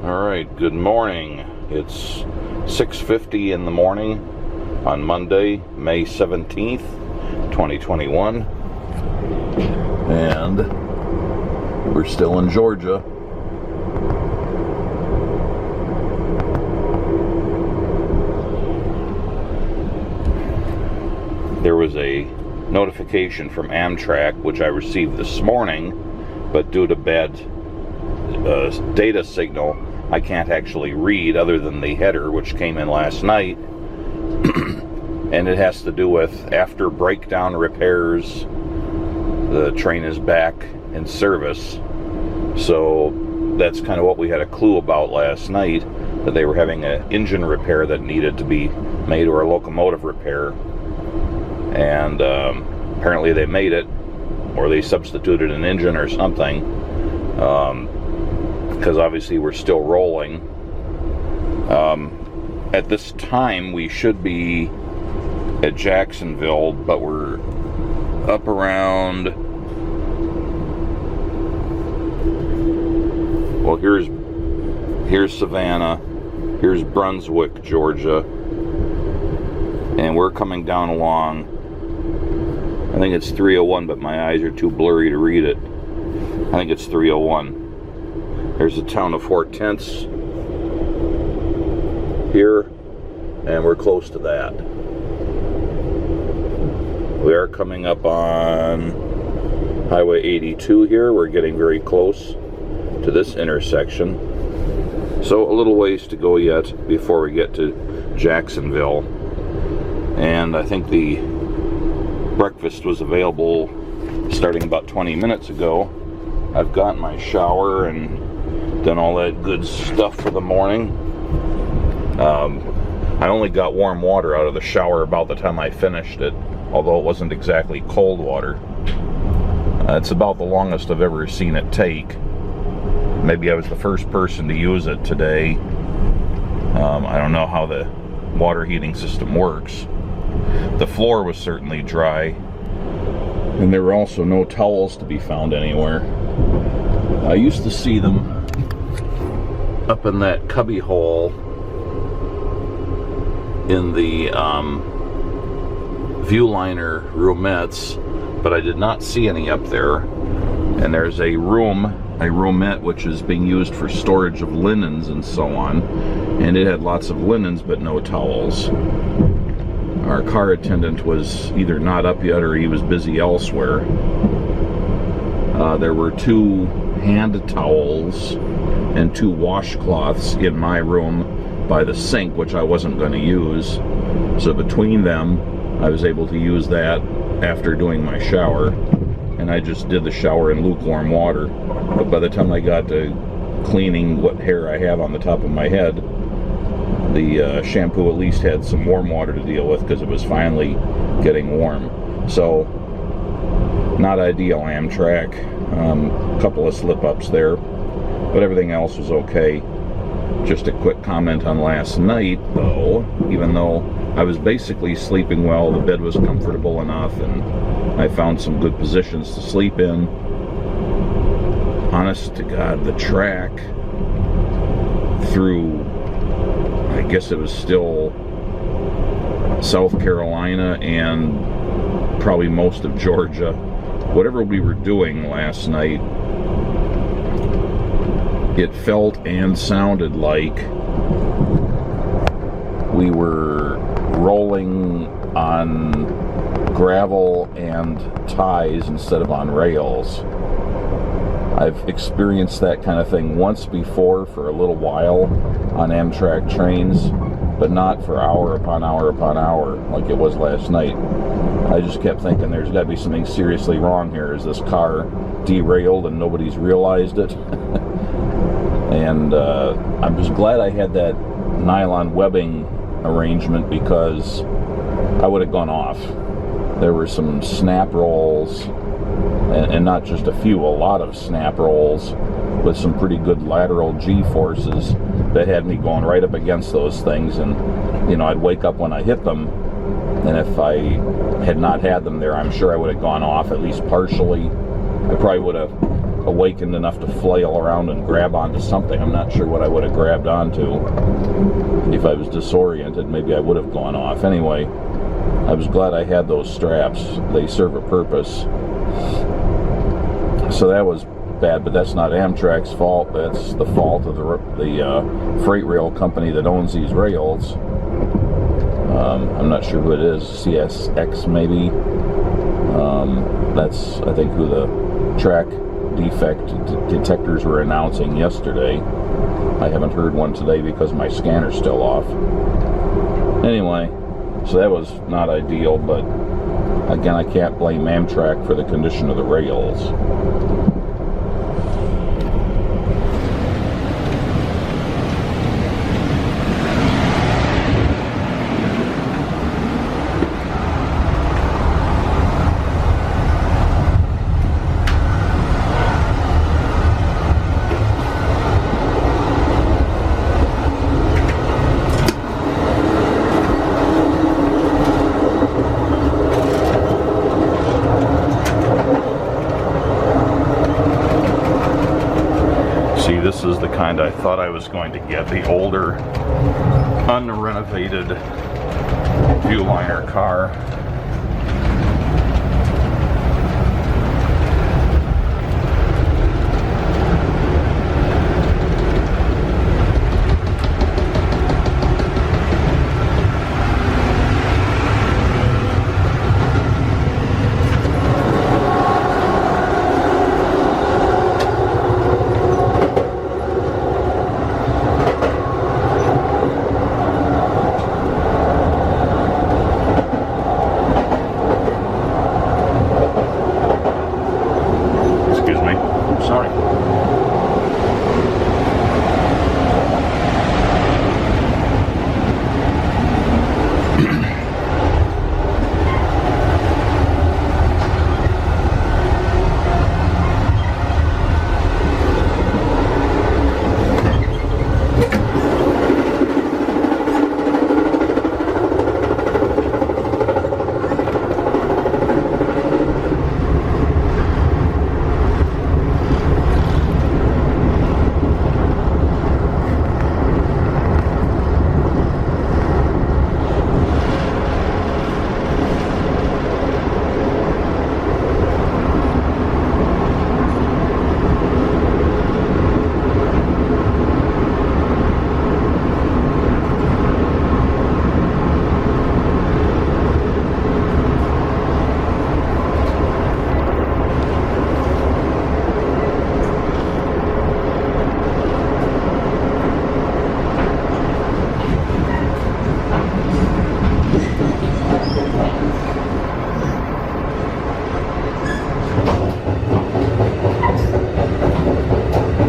Alright, good morning. It's 6:50 in the morning on Monday, May 17th, 2021. And we're still in Georgia. There was a notification from Amtrak, which I received this morning, but due to bad data signal, I can't actually read other than the header, which came in last night. And it has to do with after breakdown repairs, the train is back in service. So that's kind of what we had a clue about last night, that they were having an engine repair that needed to be made, or a locomotive repair. And apparently they made it, or they substituted an engine or something, because obviously we're still rolling. At this time we should be at Jacksonville, but we're up around, well, here's Savannah, here's Brunswick, Georgia, and we're coming down along, I think it's 301, but my eyes are too blurry to read it. I think it's 301. There's the town of Hortense here, and we're close to that. We are coming up on Highway 82 here. We're getting very close to this intersection. So a little ways to go yet before we get to Jacksonville. And I think the breakfast was available starting about 20 minutes ago. I've got my shower and done all that good stuff for the morning. I only got warm water out of the shower about the time I finished it, although it wasn't exactly cold water. It's about the longest I've ever seen it take. Maybe I was the first person to use it today. I don't know how the water heating system works. The floor was certainly dry, and there were also no towels to be found anywhere. I used to see them up in that cubby hole in the Viewliner roomettes, but I did not see any up there. And there's a roomette, which is being used for storage of linens and so on, and it had lots of linens but no towels. Our car attendant was either not up yet or he was busy elsewhere. There were 2 hand towels and 2 washcloths in my room by the sink, which I wasn't going to use. So between them, I was able to use that after doing my shower. And I just did the shower in lukewarm water. But by the time I got to cleaning what hair I have on the top of my head, the shampoo at least had some warm water to deal with, because it was finally getting warm. So, not ideal, Amtrak. A couple of slip-ups there, but everything else was okay. Just a quick comment on last night, though. Even though I was basically sleeping well, the bed was comfortable enough, and I found some good positions to sleep in. Honest to God, the track through, I guess it was still South Carolina and probably most of Georgia, whatever we were doing last night, it felt and sounded like we were rolling on gravel and ties instead of on rails. I've experienced that kind of thing once before for a little while on Amtrak trains, but not for hour upon hour upon hour like it was last night. I just kept thinking there's got to be something seriously wrong here. Is this car derailed and nobody's realized it? And I'm just glad I had that nylon webbing arrangement, because I would have gone off. There were some snap rolls, and not just a few, a lot of snap rolls with some pretty good lateral G-forces that had me going right up against those things. And, you know, I'd wake up when I hit them, and if I had not had them there, I'm sure I would have gone off, at least partially. I probably would have awakened enough to flail around and grab onto something. I'm not sure what I would have grabbed onto. If I was disoriented, maybe I would have gone off. Anyway, I was glad I had those straps. They serve a purpose. So that was bad, but that's not Amtrak's fault. That's the fault of the freight rail company that owns these rails. I'm not sure who it is. CSX maybe. That's, I think, who the track defect detectors were announcing yesterday. I haven't heard one today because my scanner's still off. Anyway, so that was not ideal, but again, I can't blame Amtrak for the condition of the rails. This is the kind I thought I was going to get, the older, unrenovated Viewliner car.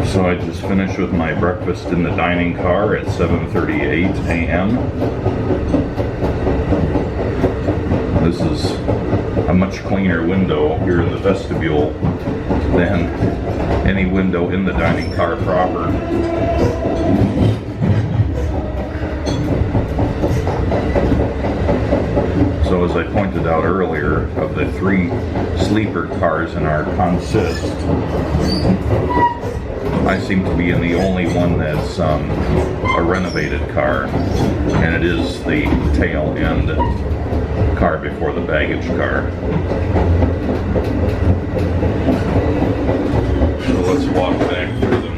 So I just finished with my breakfast in the dining car at 7:38 a.m. This is a much cleaner window here in the vestibule than any window in the dining car proper. So as I pointed out earlier, of the 3 sleeper cars in our consist, I seem to be in the only one that's a renovated car, and it is the tail end car before the baggage car. So let's walk back through them.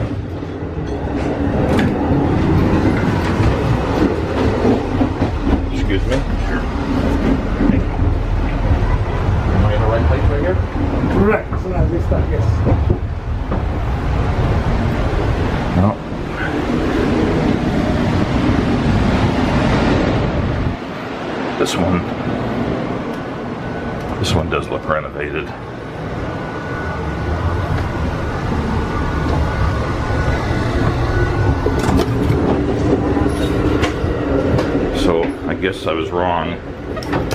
Excuse me? Sure. Am I in the right place right here? Correct. So now we start, yes. No. This one does look renovated. So I guess I was wrong.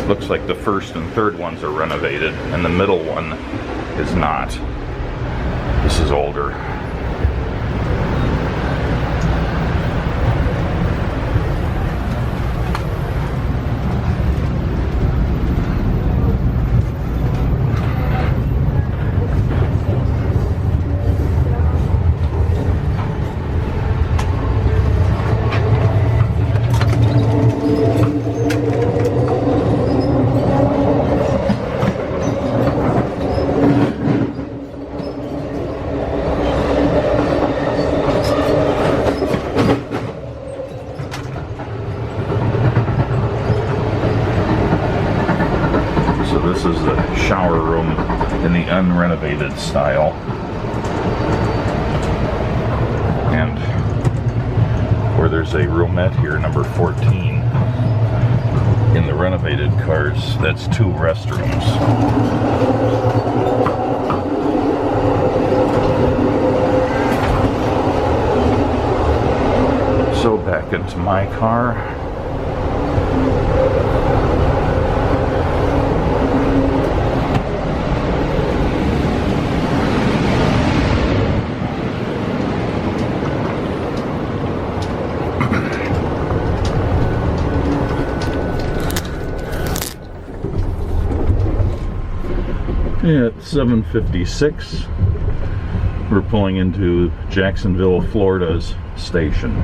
Looks like the first and third ones are renovated, and the middle one is not. This is older. shower room in the unrenovated style. And where there's a roomette here, number 14, in the renovated cars, that's 2 restrooms. So back into my car. At 7:56, we're pulling into Jacksonville, Florida's station.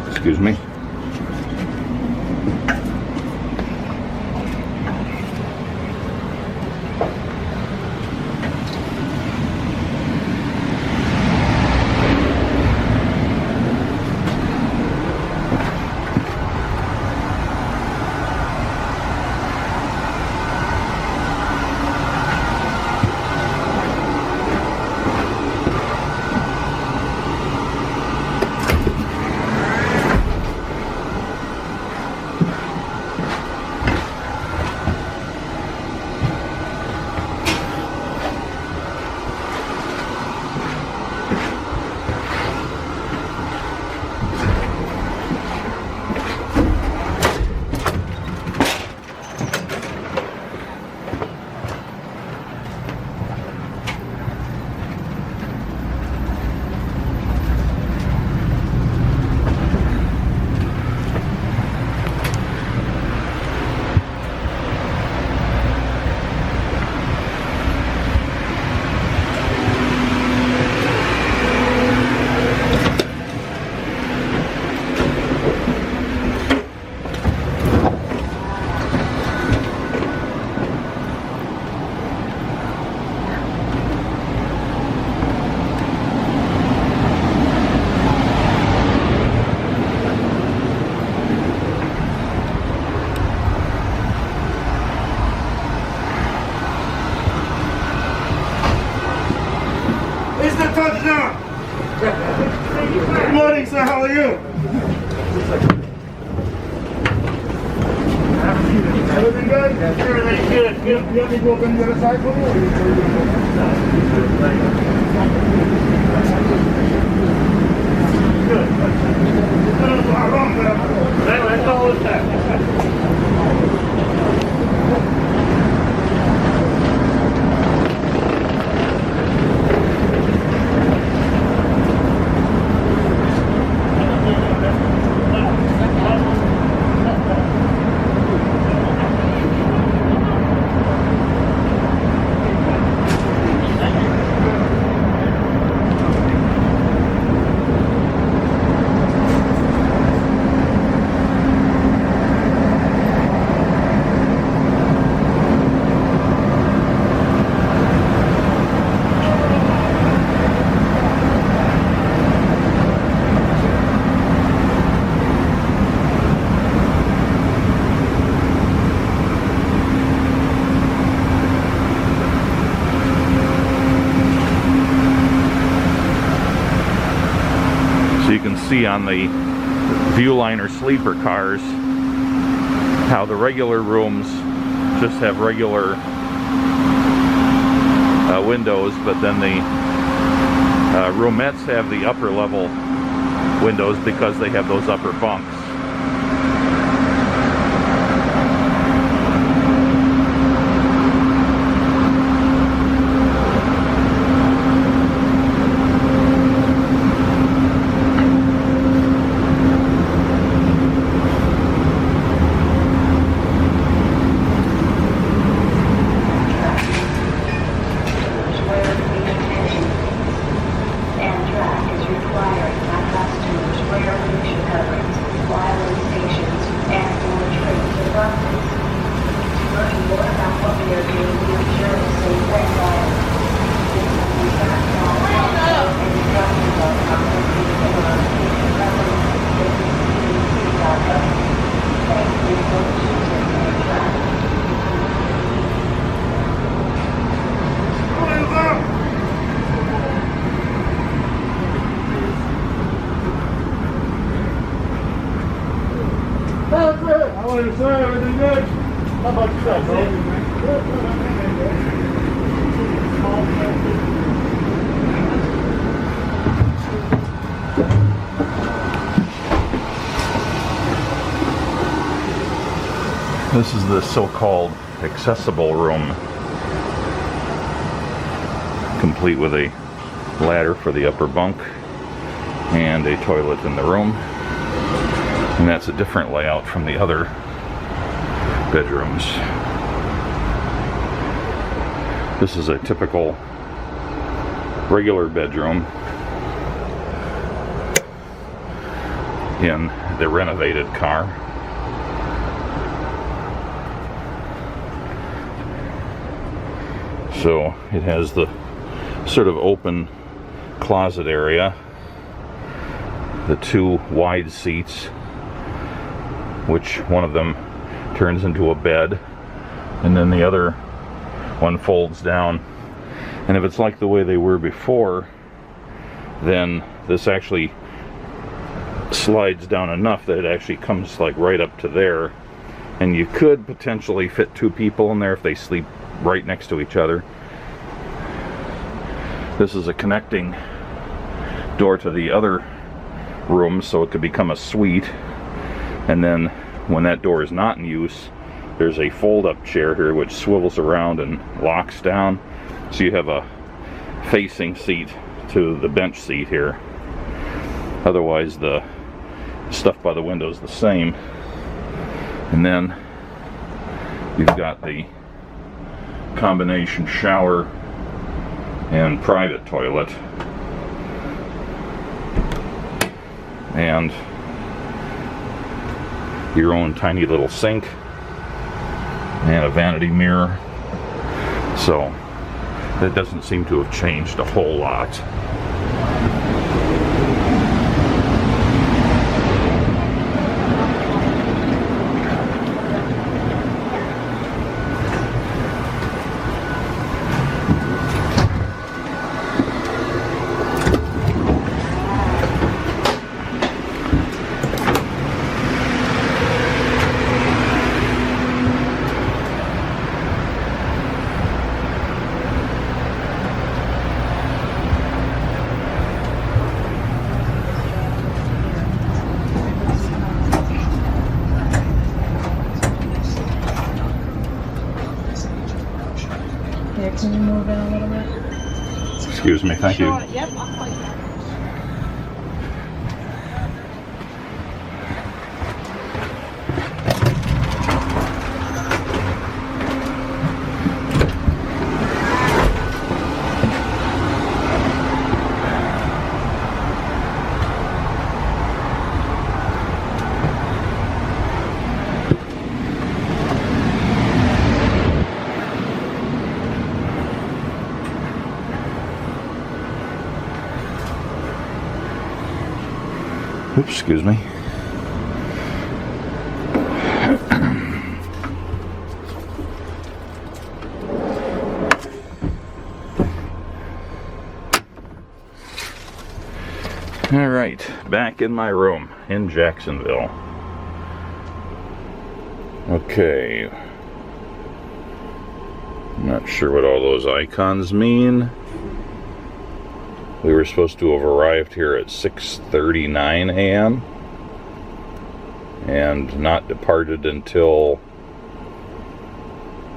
Excuse me. Touchdown! Good morning, sir. How are you? Everything good? Everything's good. You want me to go up on the other side for you? Good. That's all it's that. See on the Viewliner sleeper cars how the regular rooms just have regular windows, but then the roomettes have the upper level windows because they have those upper bunks. This is the so-called accessible room, complete with a ladder for the upper bunk and a toilet in the room. And that's a different layout from the other bedrooms. This is a typical regular bedroom in the renovated car. So it has the sort of open closet area, the two wide seats, which one of them turns into a bed, and then the other one folds down. And if it's like the way they were before, then this actually slides down enough that it actually comes like right up to there, and you could potentially fit two people in there if they sleep right next to each other. This is a connecting door to the other room, so it could become a suite. And then when that door is not in use, there's a fold-up chair here which swivels around and locks down, so you have a facing seat to the bench seat here. Otherwise the stuff by the window is the same. And then you've got the combination shower and private toilet, and your own tiny little sink and a vanity mirror. So that doesn't seem to have changed a whole lot. Can you move in a little bit? Excuse me, thank you. Yep, I'll call you back. Oops, excuse me. All right, back in my room in Jacksonville. Okay. I'm not sure what all those icons mean. We were supposed to have arrived here at 6:39 a.m. and not departed until,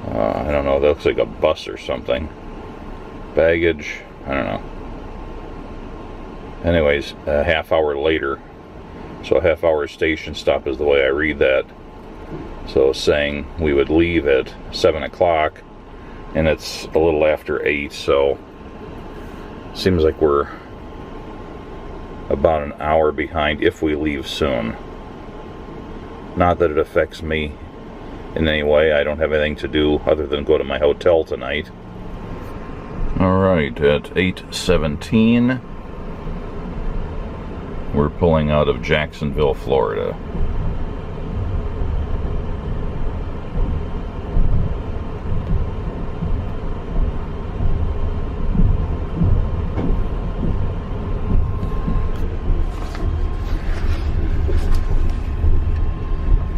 I don't know, that looks like a bus or something. Baggage, I don't know. Anyways, a half hour later. So a half hour station stop is the way I read that. So saying we would leave at 7 o'clock, and it's a little after 8, so seems like we're about an hour behind if we leave soon. Not that it affects me in any way. I don't have anything to do other than go to my hotel tonight. Alright, at 8:17 we're pulling out of Jacksonville, Florida.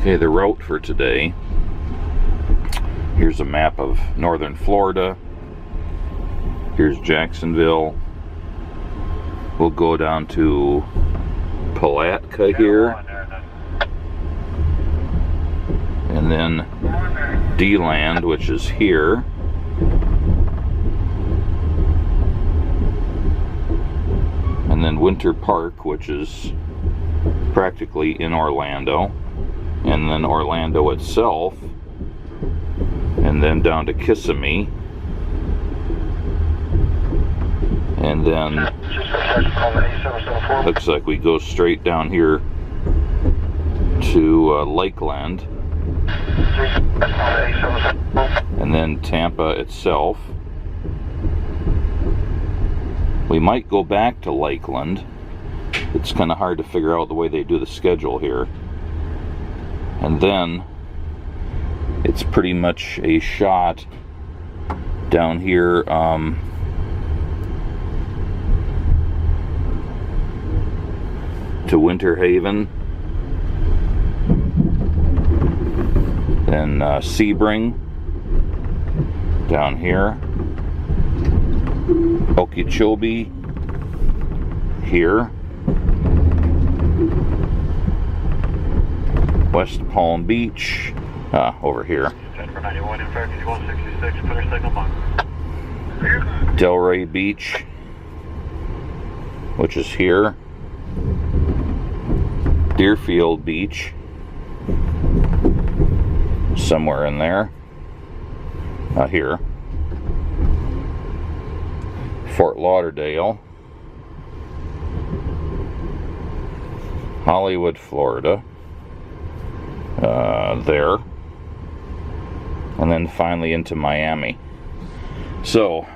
Okay, the route for today Here's a map of northern Florida. Here's Jacksonville. We'll go down to Palatka here. And then D-Land, which is here. And then Winter Park, which is practically in Orlando. And then Orlando itself. And then down to Kissimmee. And then looks like we go straight down here to Lakeland. And then Tampa itself. We might go back to Lakeland. It's kind of hard to figure out the way they do the schedule here. And then it's pretty much a shot down here to Winter Haven, then Sebring down here, Okeechobee here, West Palm Beach over here, Delray Beach, which is here, Deerfield Beach, somewhere in there, here, Fort Lauderdale, Hollywood, Florida, there, and then finally into Miami. So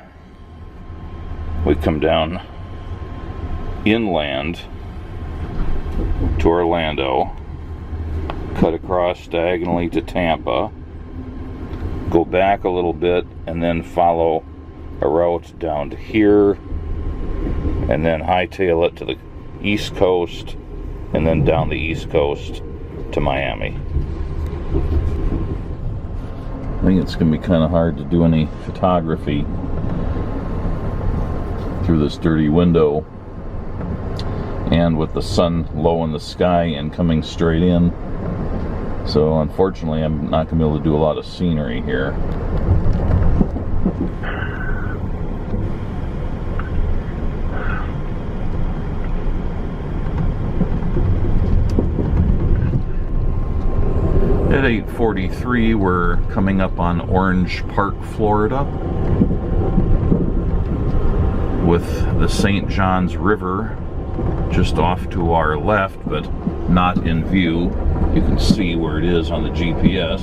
we come down inland to Orlando, cut across diagonally to Tampa, go back a little bit, and then follow a route down to here, and then hightail it to the East Coast, and then down the East Coast to Miami. I think it's going to be kind of hard to do any photography through this dirty window and with the sun low in the sky and coming straight in. So unfortunately I'm not going to be able to do a lot of scenery here. At 8:43 we're coming up on Orange Park, Florida, with the St. Johns River just off to our left, but not in view. You can see where it is on the GPS.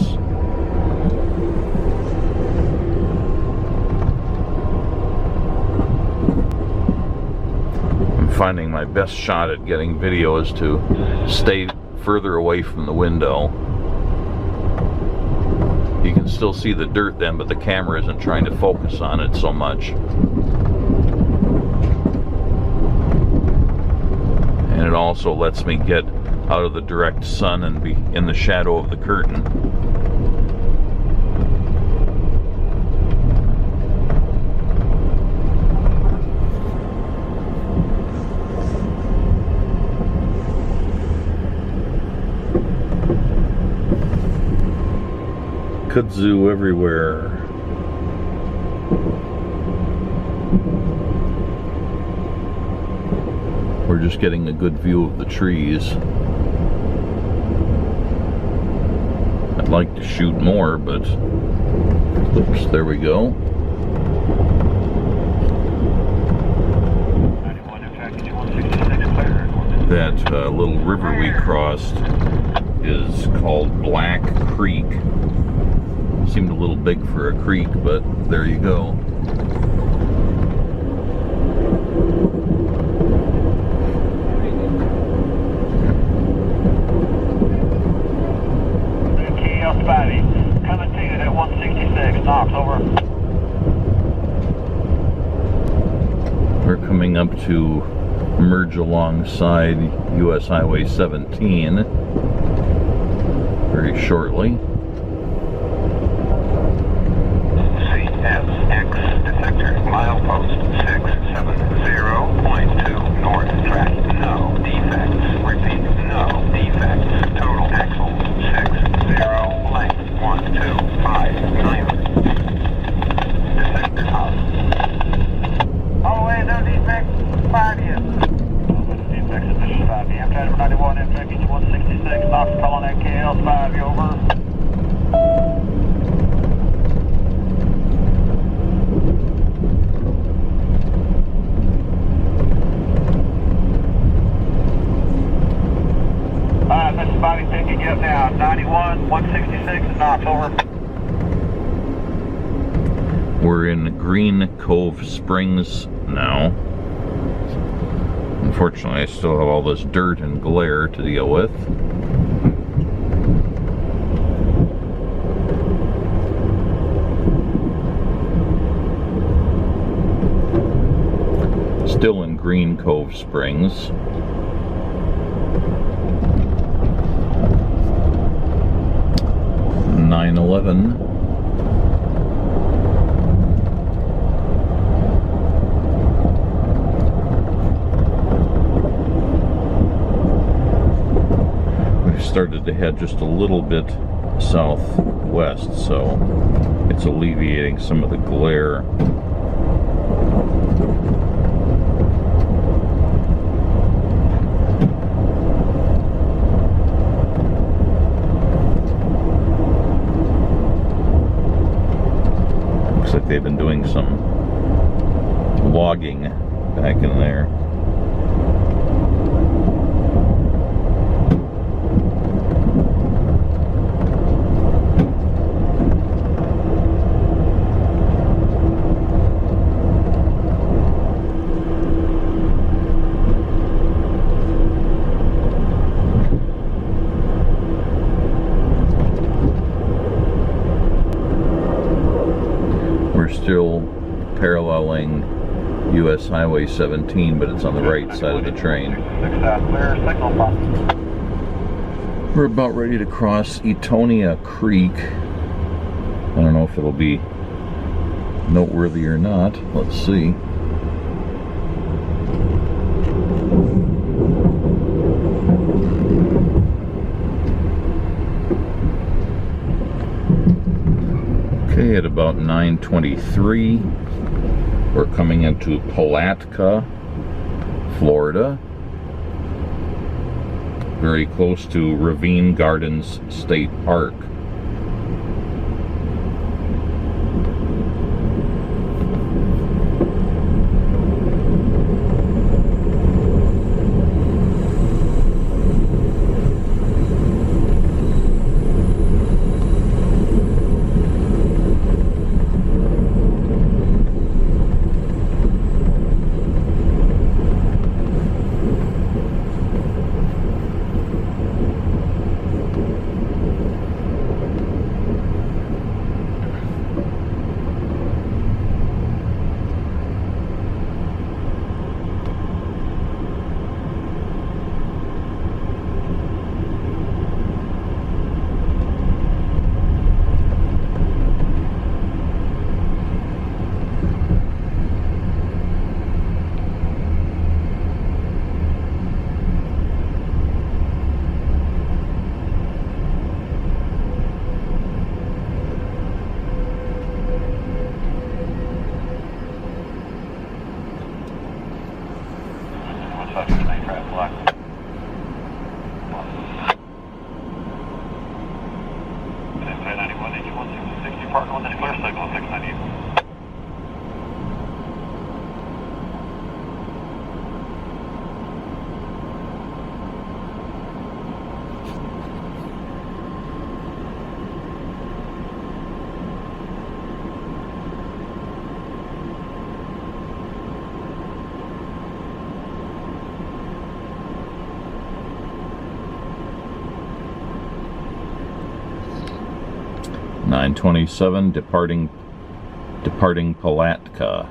I'm finding my best shot at getting video is to stay further away from the window. You can still see the dirt then, but the camera isn't trying to focus on it so much. And it also lets me get out of the direct sun and be in the shadow of the curtain. Kudzu everywhere. We're just getting a good view of the trees. I'd like to shoot more, but oops, there we go. That little river we crossed is called Black Creek. Seemed a little big for a creek, but there you go. Coming to you at 166, knocks over. We're coming up to merge alongside US Highway 17 very shortly. We're in Green Cove Springs now. Unfortunately, I still have all this dirt and glare to deal with. Still in Green Cove Springs. (9/11). We've started to head just a little bit southwest, so it's alleviating some of the glare. Looks like they've been doing some logging back in there. Still paralleling US Highway 17, but it's on the right side of the train. We're about ready to cross Etonia Creek. I don't know if it'll be noteworthy or not. Let's see. Okay, at about 9:23, we're coming into Palatka, Florida. Very close to Ravine Gardens State Park. (9:27) departing Palatka.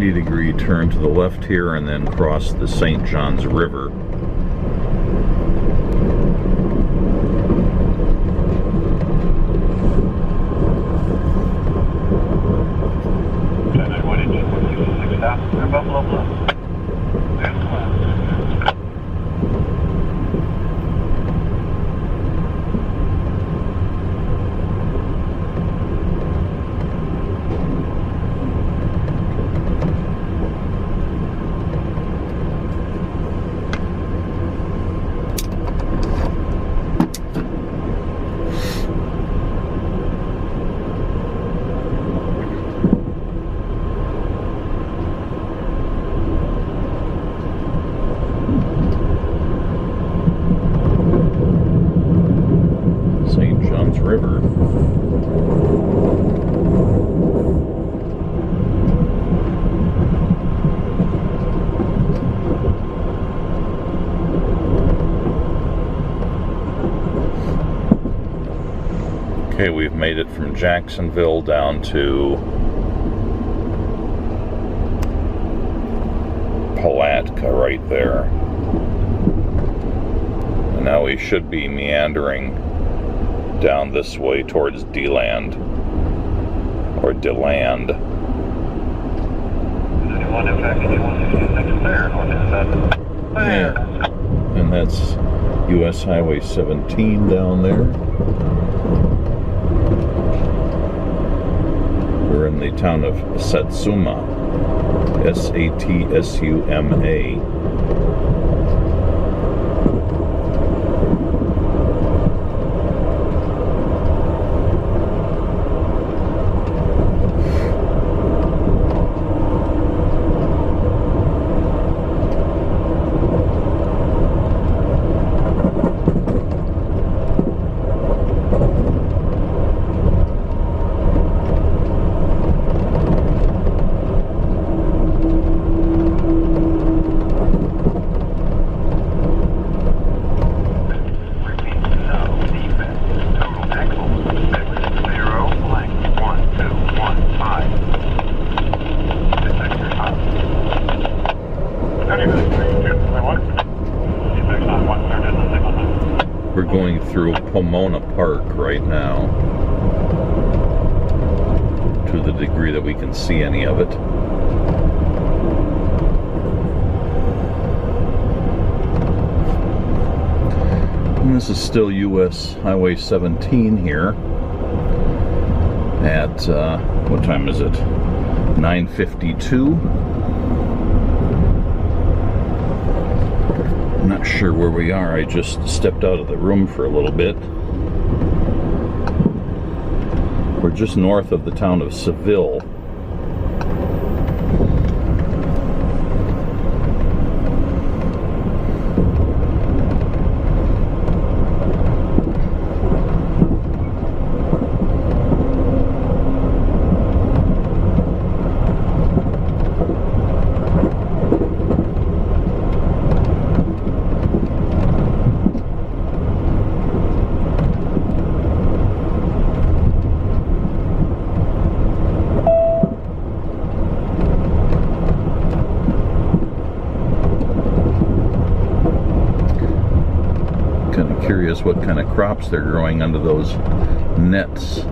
90-degree turn to the left here and then cross the St. Johns River. River. Okay, we've made it from Jacksonville down to Palatka right there. And now we should be meandering down this way towards D-Land or DeLand. And that's US Highway 17 down there. We're in the town of Satsuma, Satsuma. We're going through Pomona Park right now, to the degree that we can see any of it. And this is still US Highway 17 here at, what time is it? 9:52. I'm not sure where we are. I just stepped out of the room for a little bit. We're just north of the town of Seville. Curious what kind of crops they're growing under those nets.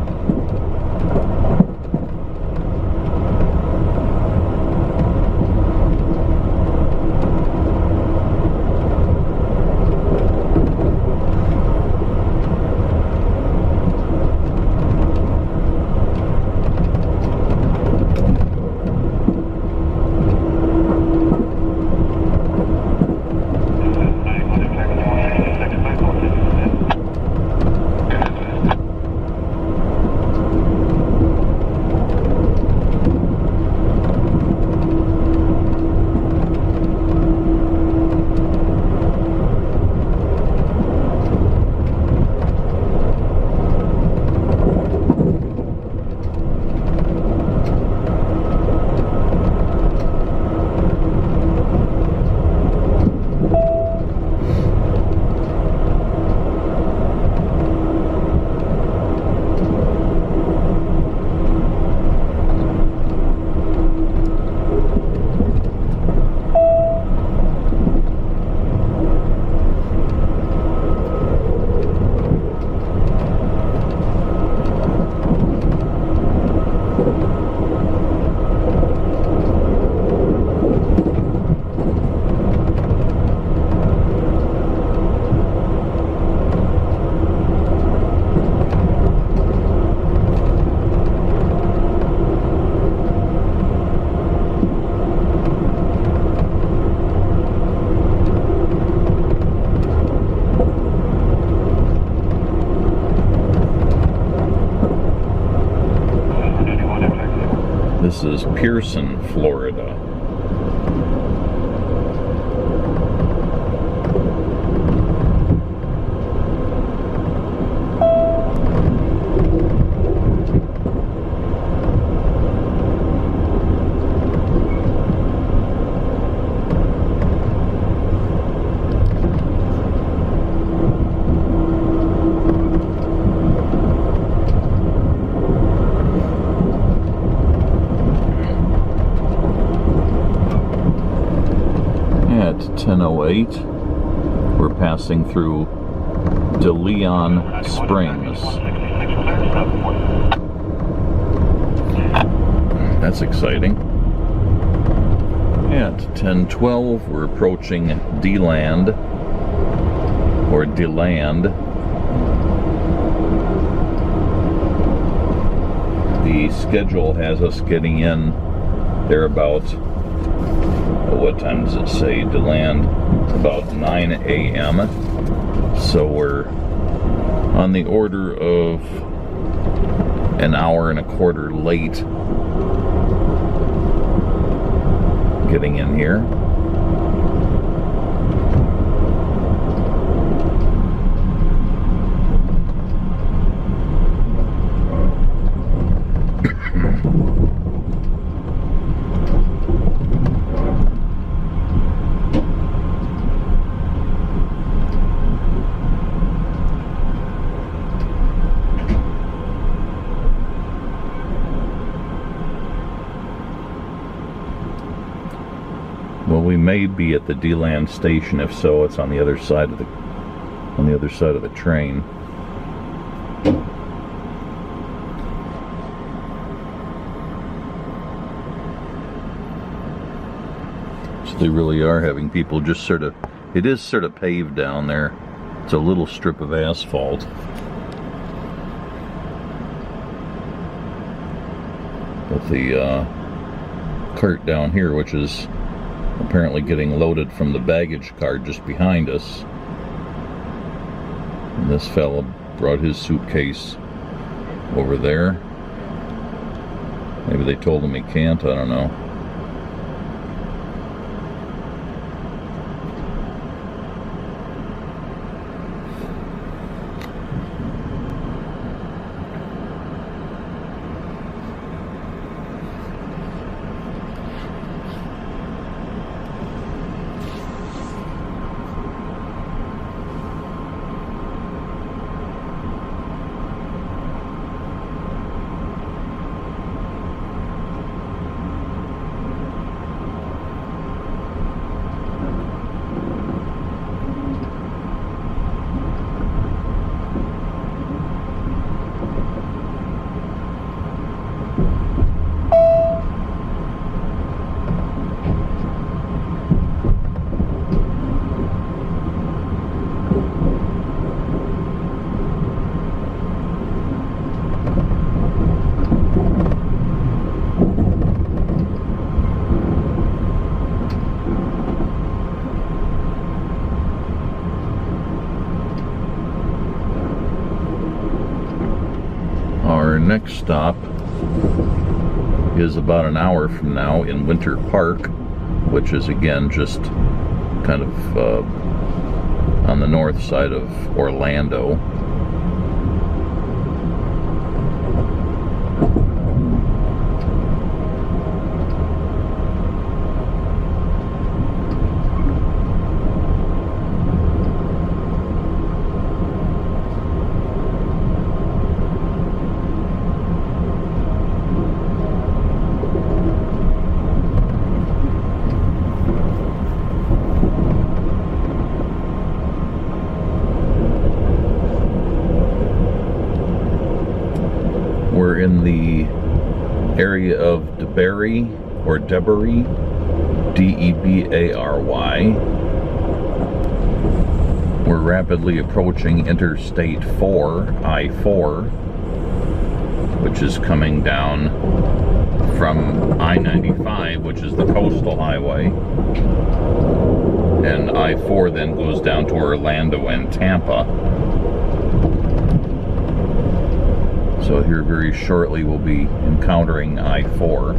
is Pearson, Florida. At 10:08, we're passing through De Leon Springs. That's exciting. At 10:12, we're approaching DeLand, or DeLand. The schedule has us getting in there about, what time does it say? DeLand, about 9 a.m. So we're on the order of an hour and a quarter late getting in here. Well, we may be at the DeLand station. If so, it's on the other side of the train. So they really are having people just sort of, it is sort of paved down there. It's a little strip of asphalt. But the cart down here, which is apparently getting loaded from the baggage car just behind us. And this fella brought his suitcase over there. Maybe they told him he can't, I don't know. Our next stop is about an hour from now in Winter Park, which is again just kind of on the north side of Orlando. We're in the area of DeBary, or Debary, D-E-B-A-R-Y. We're rapidly approaching Interstate 4, I-4, which is coming down from I-95, which is the coastal highway. And I-4 then goes down to Orlando and Tampa. So here very shortly we'll be encountering I-4.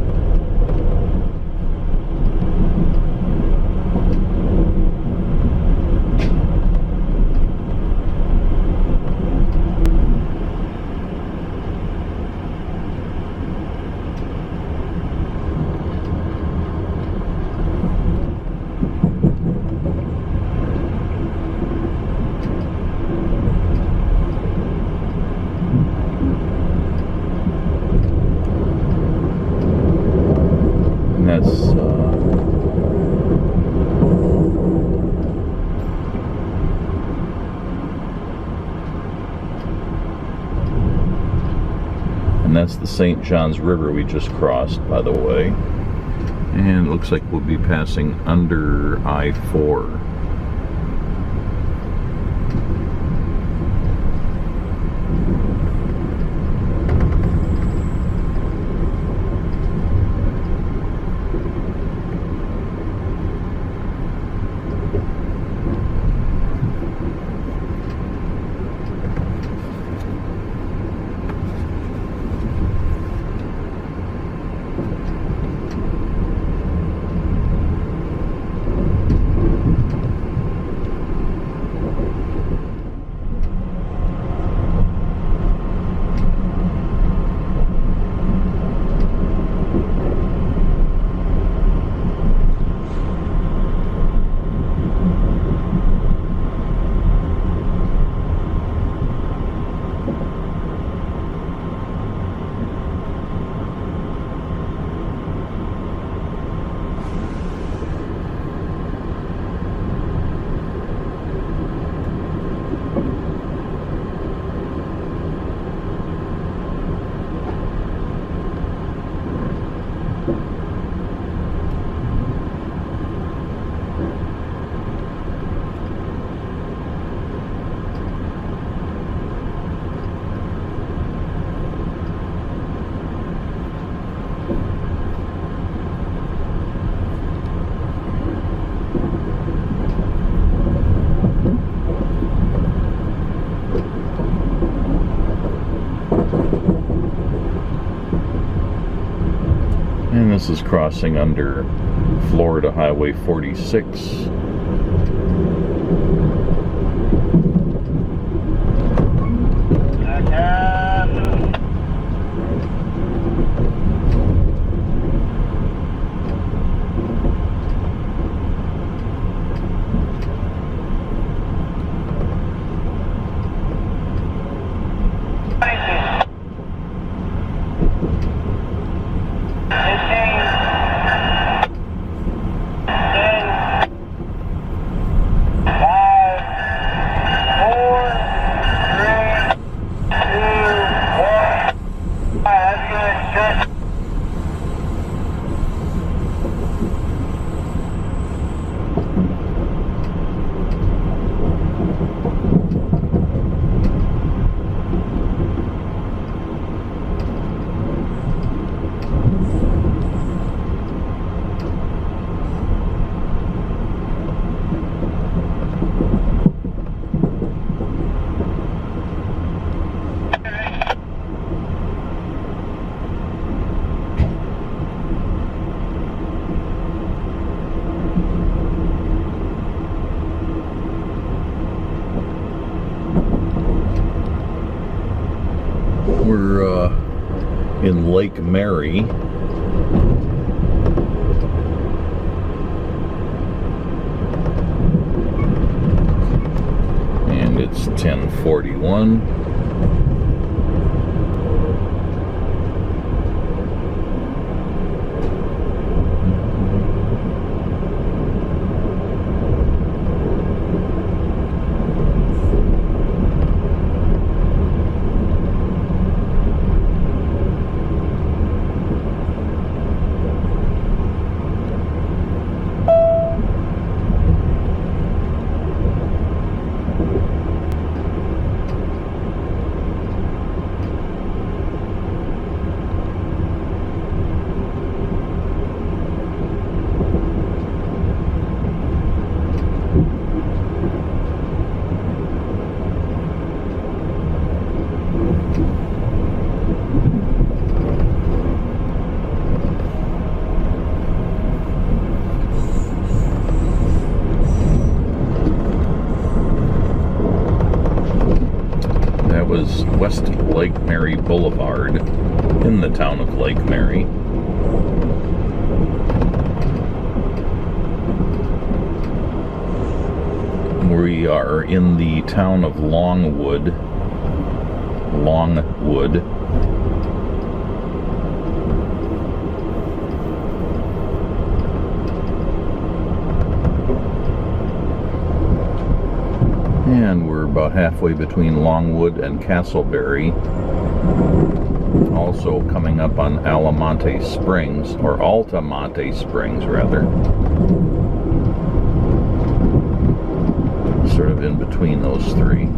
That's the St. Johns River we just crossed, by the way. And it looks like we'll be passing under I-4. And this is crossing under Florida Highway 46. We're in Lake Mary. And it's 10:41. Was West Lake Mary Boulevard in the town of Lake Mary. We are in the town of Longwood. And we're about halfway between Longwood and Castleberry. Also coming up on Altamonte Springs, or Altamonte Springs rather. Sort of in between those three.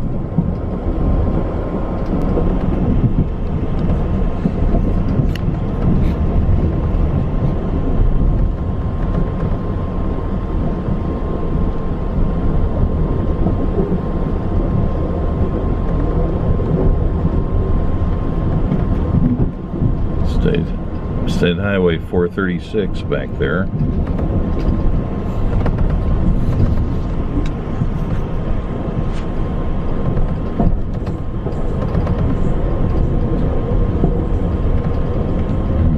State Highway 436 back there.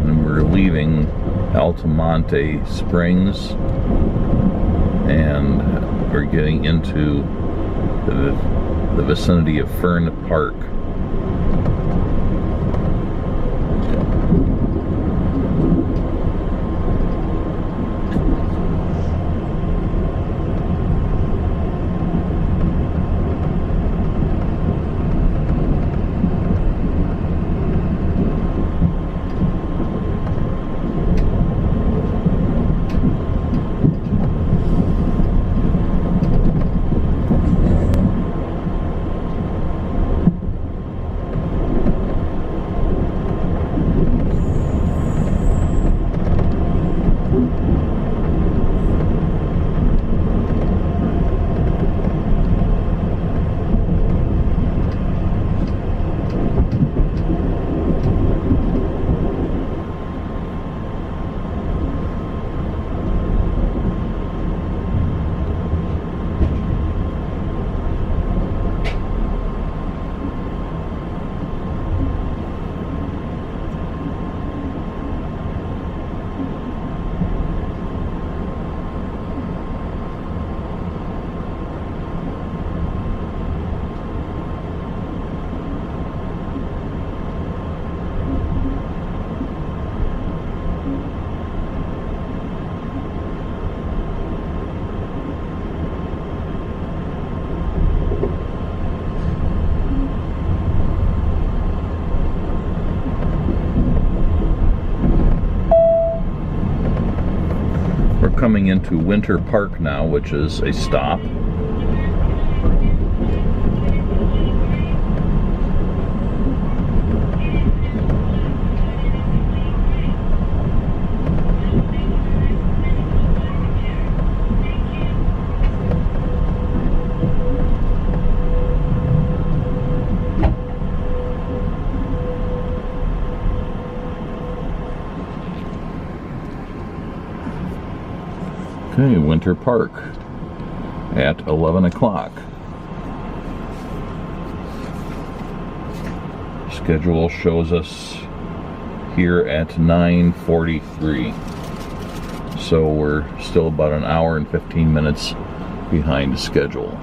And we're leaving Altamonte Springs and we're getting into the vicinity of Fern Park. Coming into Winter Park now, which is a stop. Okay, Winter Park at 11 o'clock. Schedule shows us here at 9:43. So we're still about an hour and 15 minutes behind schedule.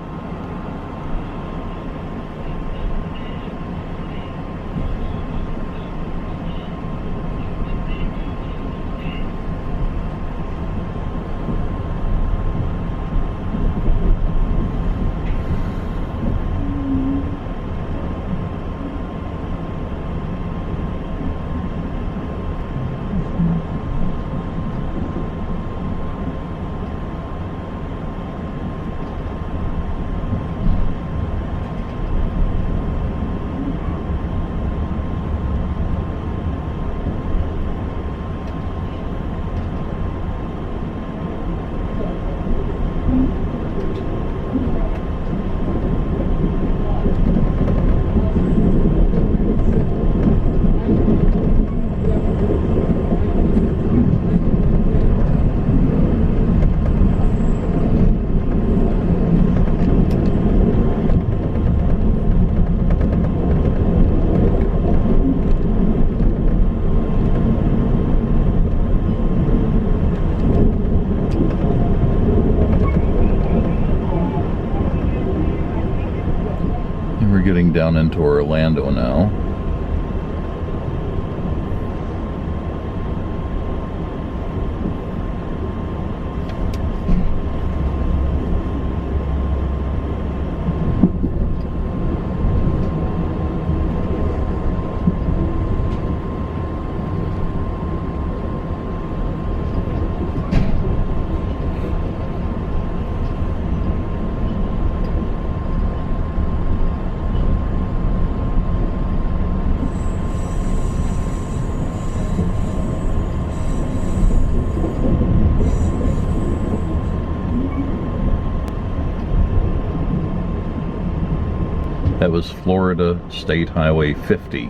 Getting down into Orlando now. That was Florida State Highway 50.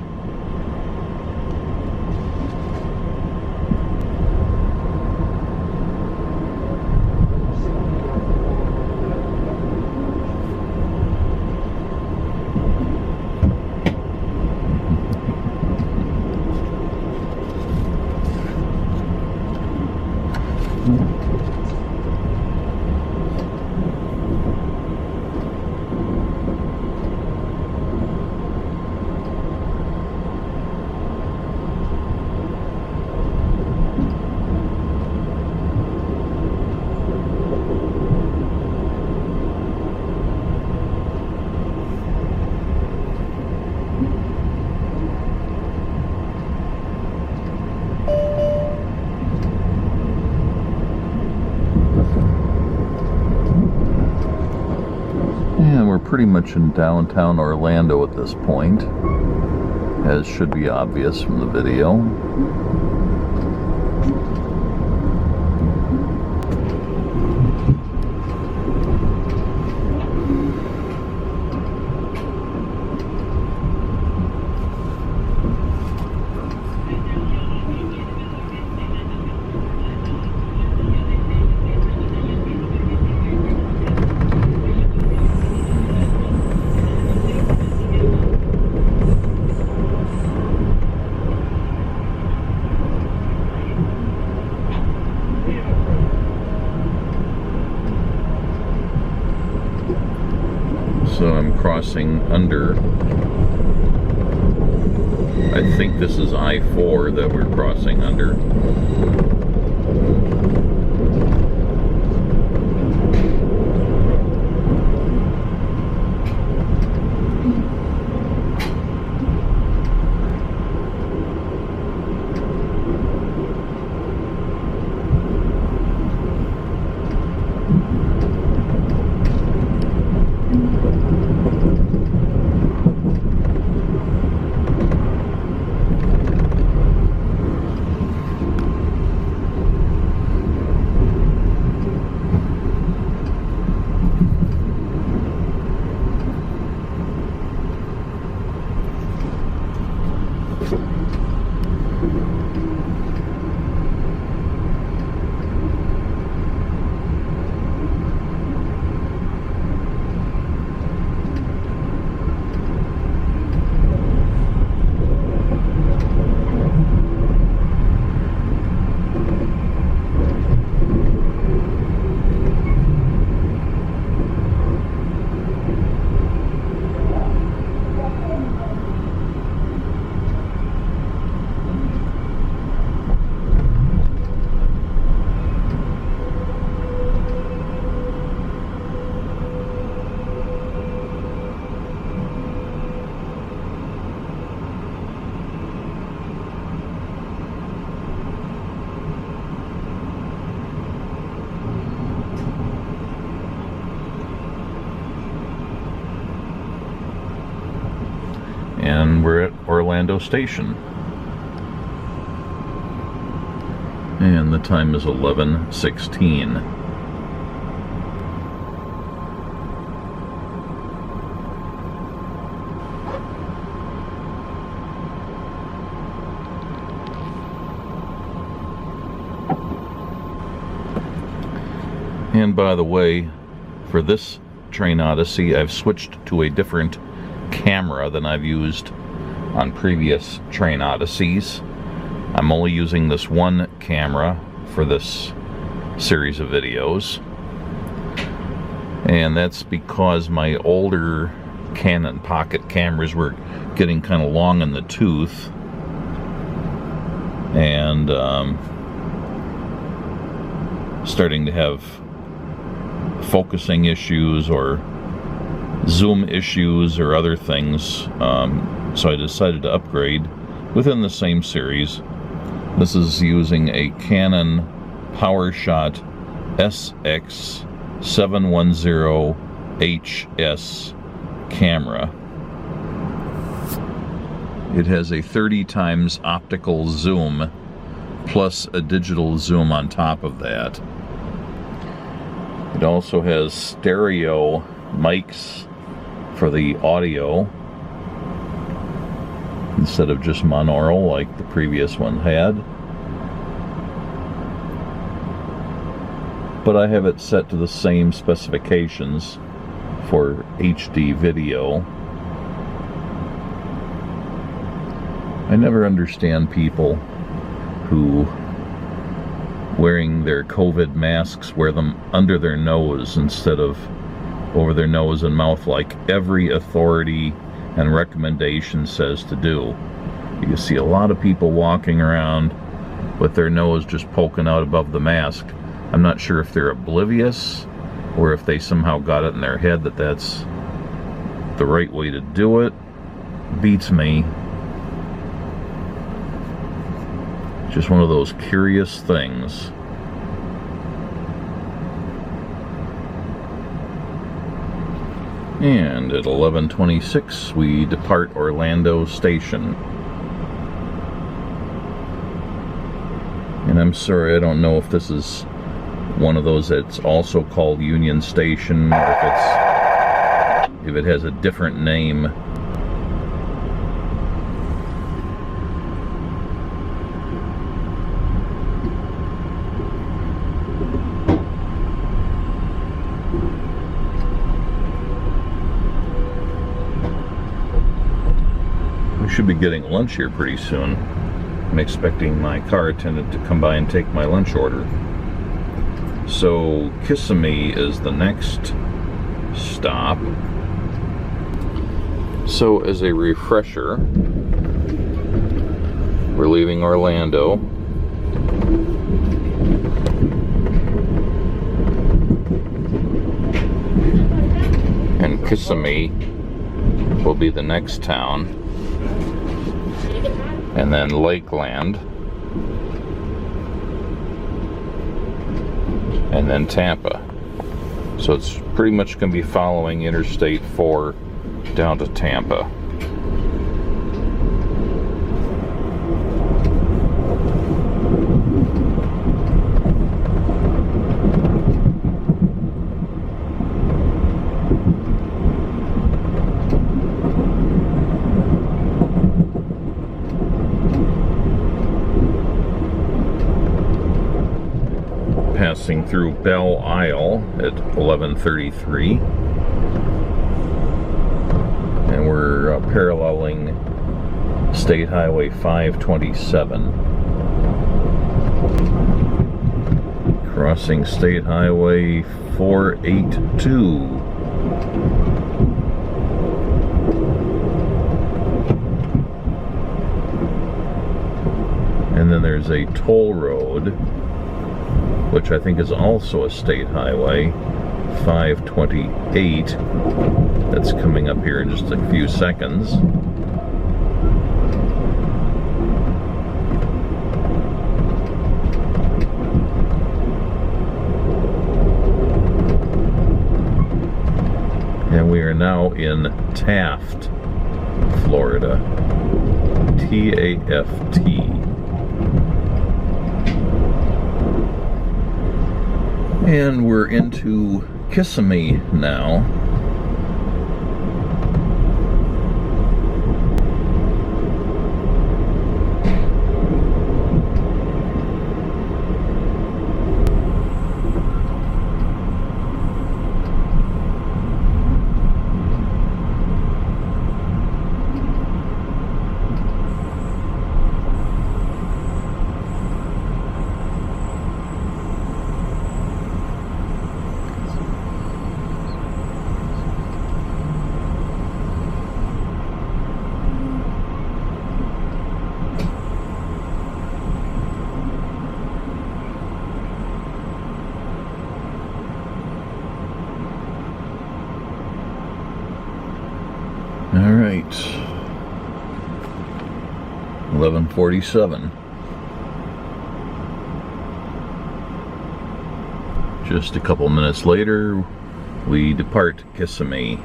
And we're pretty much in downtown Orlando at this point, as should be obvious from the video. So I'm crossing under, I think this is I-4 that we're crossing under. And we're at Orlando Station. And the time is 11:16. And by the way, for this train Odyssey, I've switched to a different camera than I've used on previous train Odysseys. I'm only using this one camera for this series of videos, and that's because my older Canon pocket cameras were getting kind of long in the tooth, and starting to have focusing issues or zoom issues or other things, so I decided to upgrade within the same series. This is using a Canon PowerShot SX710HS camera. It has a 30 times optical zoom plus a digital zoom on top of that. It also has stereo mics for the audio instead of just monaural like the previous one had. But I have it set to the same specifications for HD video. I never understand people who, wearing their COVID masks, wear them under their nose instead of over their nose and mouth like every authority and recommendation says to do. You can see a lot of people walking around with their nose just poking out above the mask. I'm not sure if they're oblivious or if they somehow got it in their head that that's the right way to do it. Beats me. Just one of those curious things. And at 11:26 we depart Orlando Station. And I'm sorry, I don't know if this is one of those that's also called Union Station, or if it has a different name. We should be getting lunch here pretty soon. I'm expecting my car attendant to come by and take my lunch order. So Kissimmee is the next stop. So as a refresher, we're leaving Orlando. And Kissimmee will be the next town. And then Lakeland. And then Tampa. So it's pretty much going to be following Interstate 4 down to Tampa. Passing through Belle Isle at 11:33, and we're paralleling State Highway 527, crossing State Highway 482. And then there's a toll road, which I think is also a state highway, 528, that's coming up here in just a few seconds. And we are now in Taft, Florida. T-A-F-T. And we're into Kissimmee now. All right, 11:47. Just a couple minutes later, we depart Kissimmee.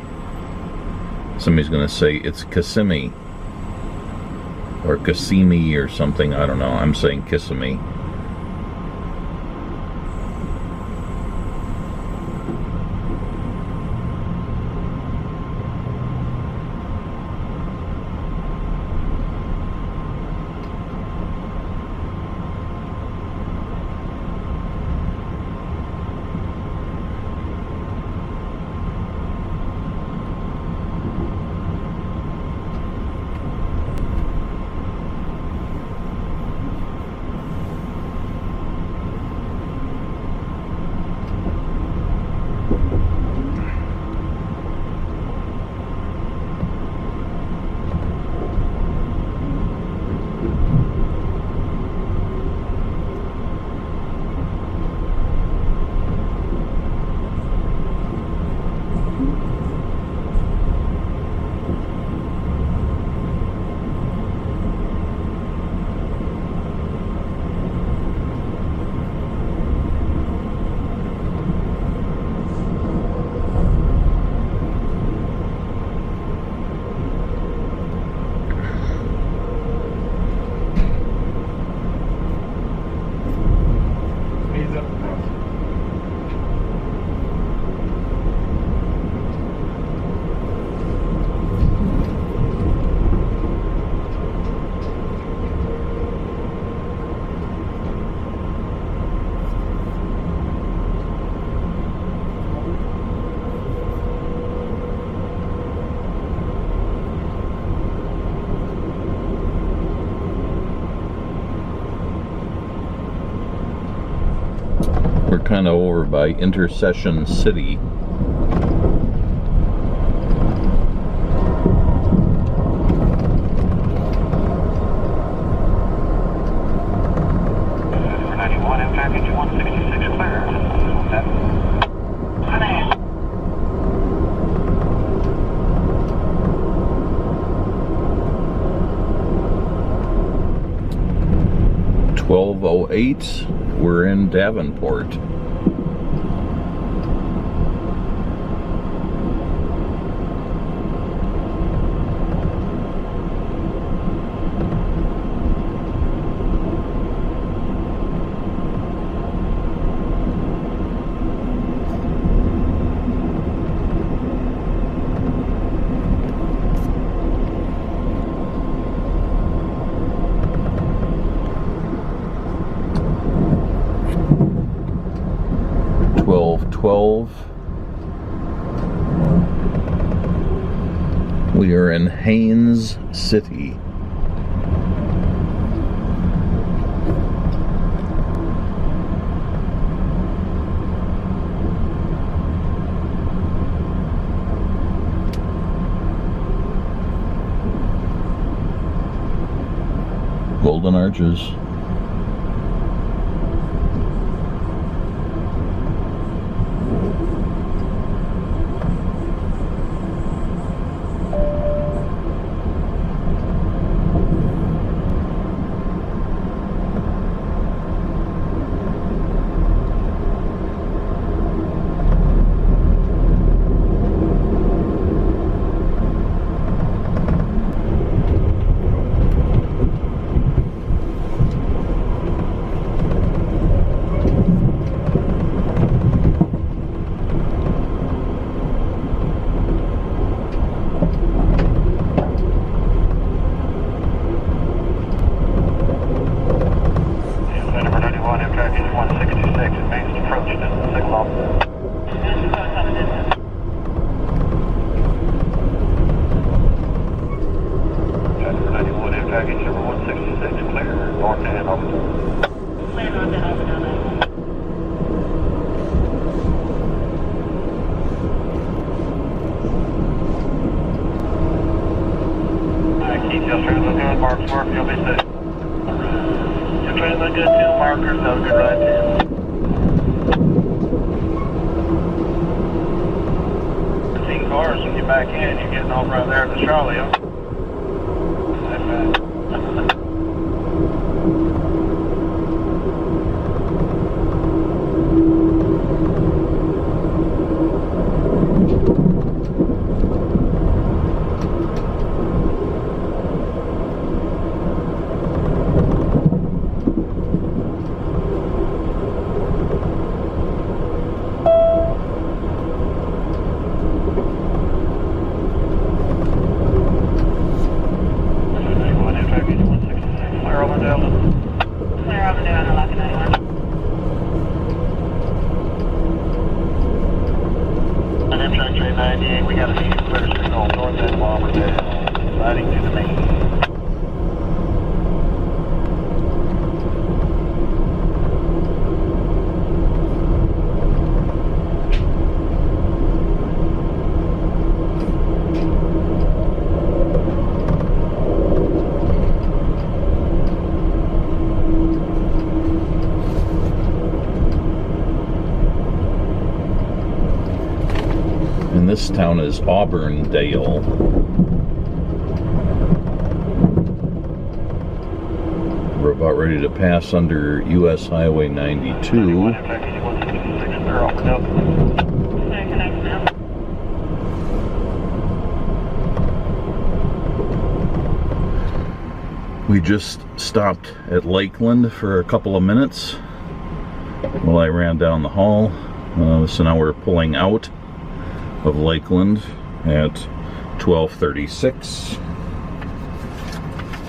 Somebody's going to say it's Kissimmee or Kissimmee or something. I don't know. I'm saying Kissimmee. kind of over by Intercession City. We're in Davenport. We are in Haines City. Golden Arches. This town is Auburndale. We're about ready to pass under US Highway 92. We just stopped at Lakeland for a couple of minutes while I ran down the hall. So now we're pulling out of Lakeland at 12:36.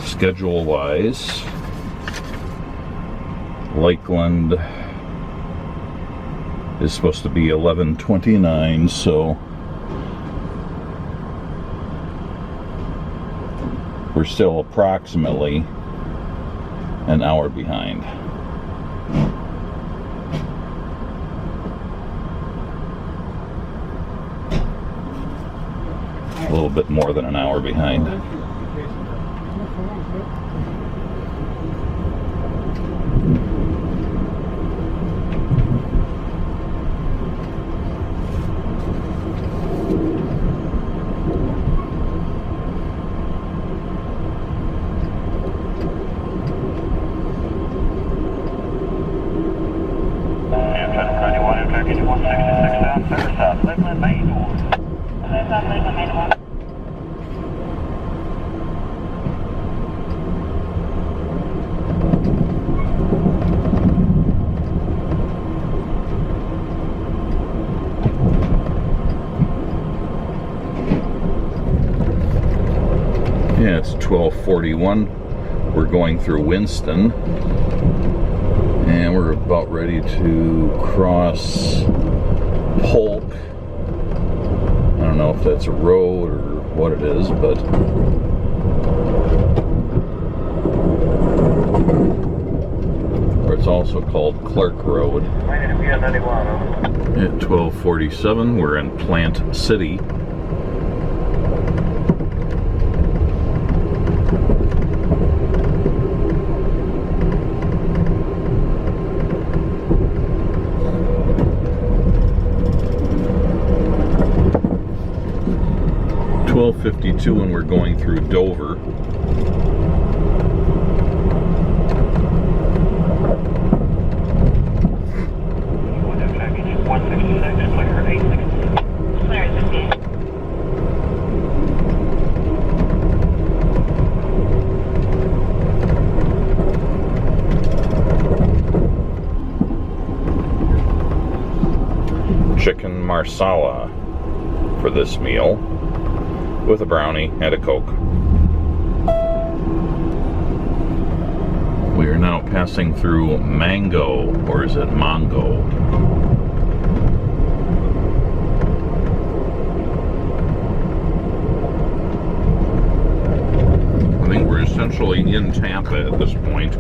Schedule wise, Lakeland is supposed to be 11:29, so we're still approximately an hour behind. A little bit more than an hour behind. Lakeland, Meteor. Lakeland, Meteor. Yeah, it's 12:41. We're going through Winston, and we're about ready to cross Polk. I don't know if that's a road or what it is, but or it's also called Clark Road. At 12:47, we're in Plant City. .52 and we're going through Dover. Chicken marsala for this meal, with a brownie and a Coke. We are now passing through Mango, or is it Mongo? I think we're essentially in Tampa at this point.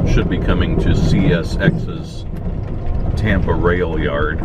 Should be coming to CSX's Tampa Rail Yard.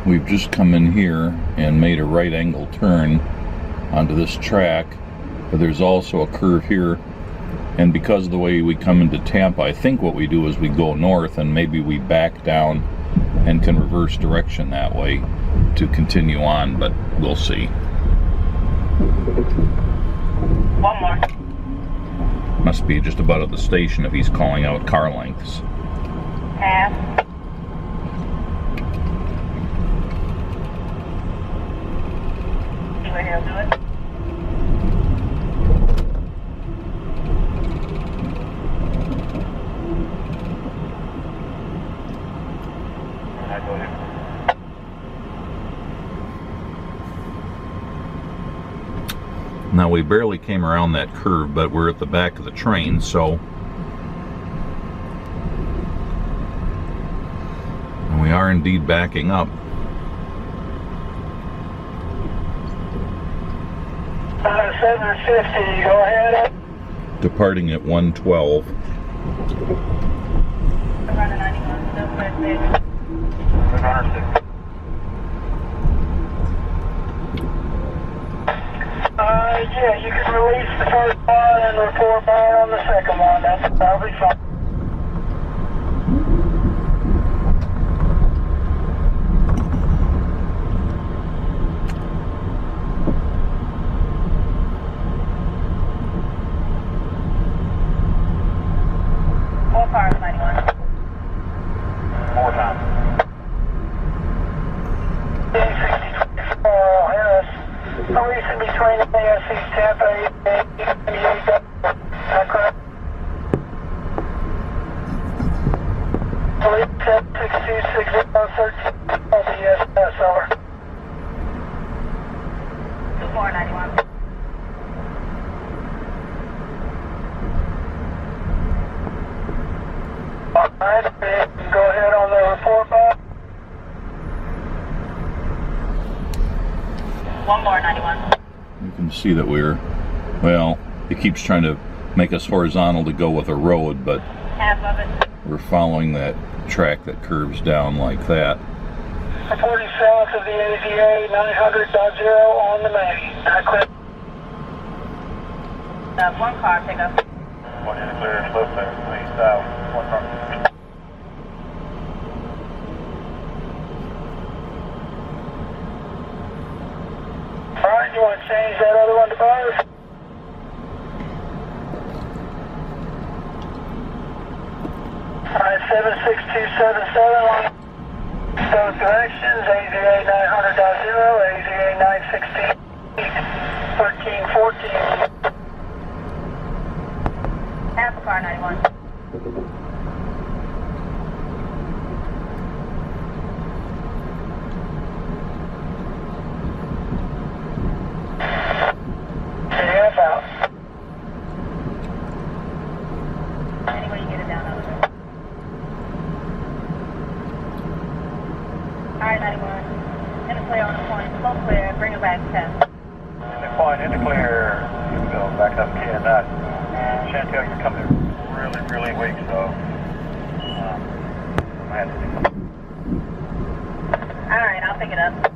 We've just come in here and made a right angle turn onto this track, but there's also a curve here And because of the way we come into Tampa, I think what we do is we go north and maybe we back down and can reverse direction that way to continue on, but we'll see. One more. Must be just about at the station if he's calling out car lengths. Half. See what he'll do it. Now we barely came around that curve, but we're at the back of the train, so and we are indeed backing up. 750, go ahead. Departing at 112. Running 91, still clear, baby. 106. Yeah, you can release the first one and report back on the second one. That'll be fine. More power to 91. More time. 6024 Harris. Releasing between the ASC Tampa and correct. Police 7626013 LDS, over. 2491. Alright, go ahead on the report back. One more, 91. You can see that well, it keeps trying to make us horizontal to go with a road, but Half of it. we're following that track that curves down like that. Reporting south of the AZA 900.0 on the main. Not clear. One car pickup. One in the clear, slow clear, please south. One car. Alright, you want to change that other one to bars? Alright, 76277. Those directions, AZA 900.0, AZA 916, 1314. Half a car, 91. AF out. Anyway, you get it down over there. Alright, 91. In the clear on the point. Slow clear. Bring it back 10. In the point, in the clear. You can go back up 10. Chantel, you're coming really, really weak, so I had to. Alright, I'll pick it up.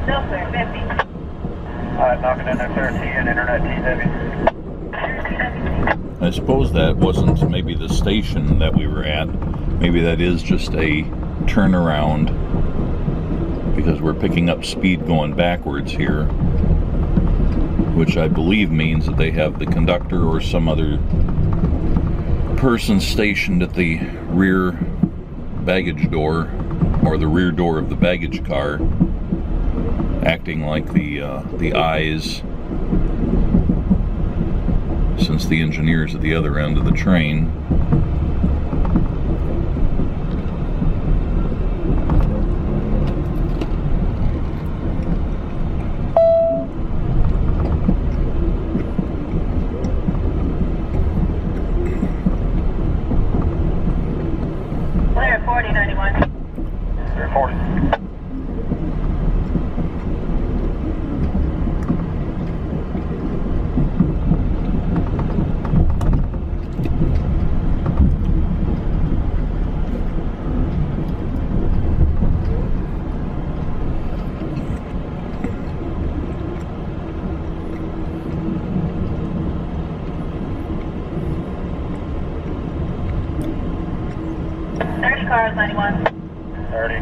Still clear, 50. Alright, knocking in there, clear T and internet T heavy. I suppose that wasn't maybe the station that we were at. Maybe that is just a turnaround, because we're picking up speed going backwards here, which I believe means that they have the conductor or some other person stationed at the rear baggage door or the rear door of the baggage car, acting like the eyes, since the engineer's at the other end of the train. Clear 4091. Clear 40. Cars 91. 30.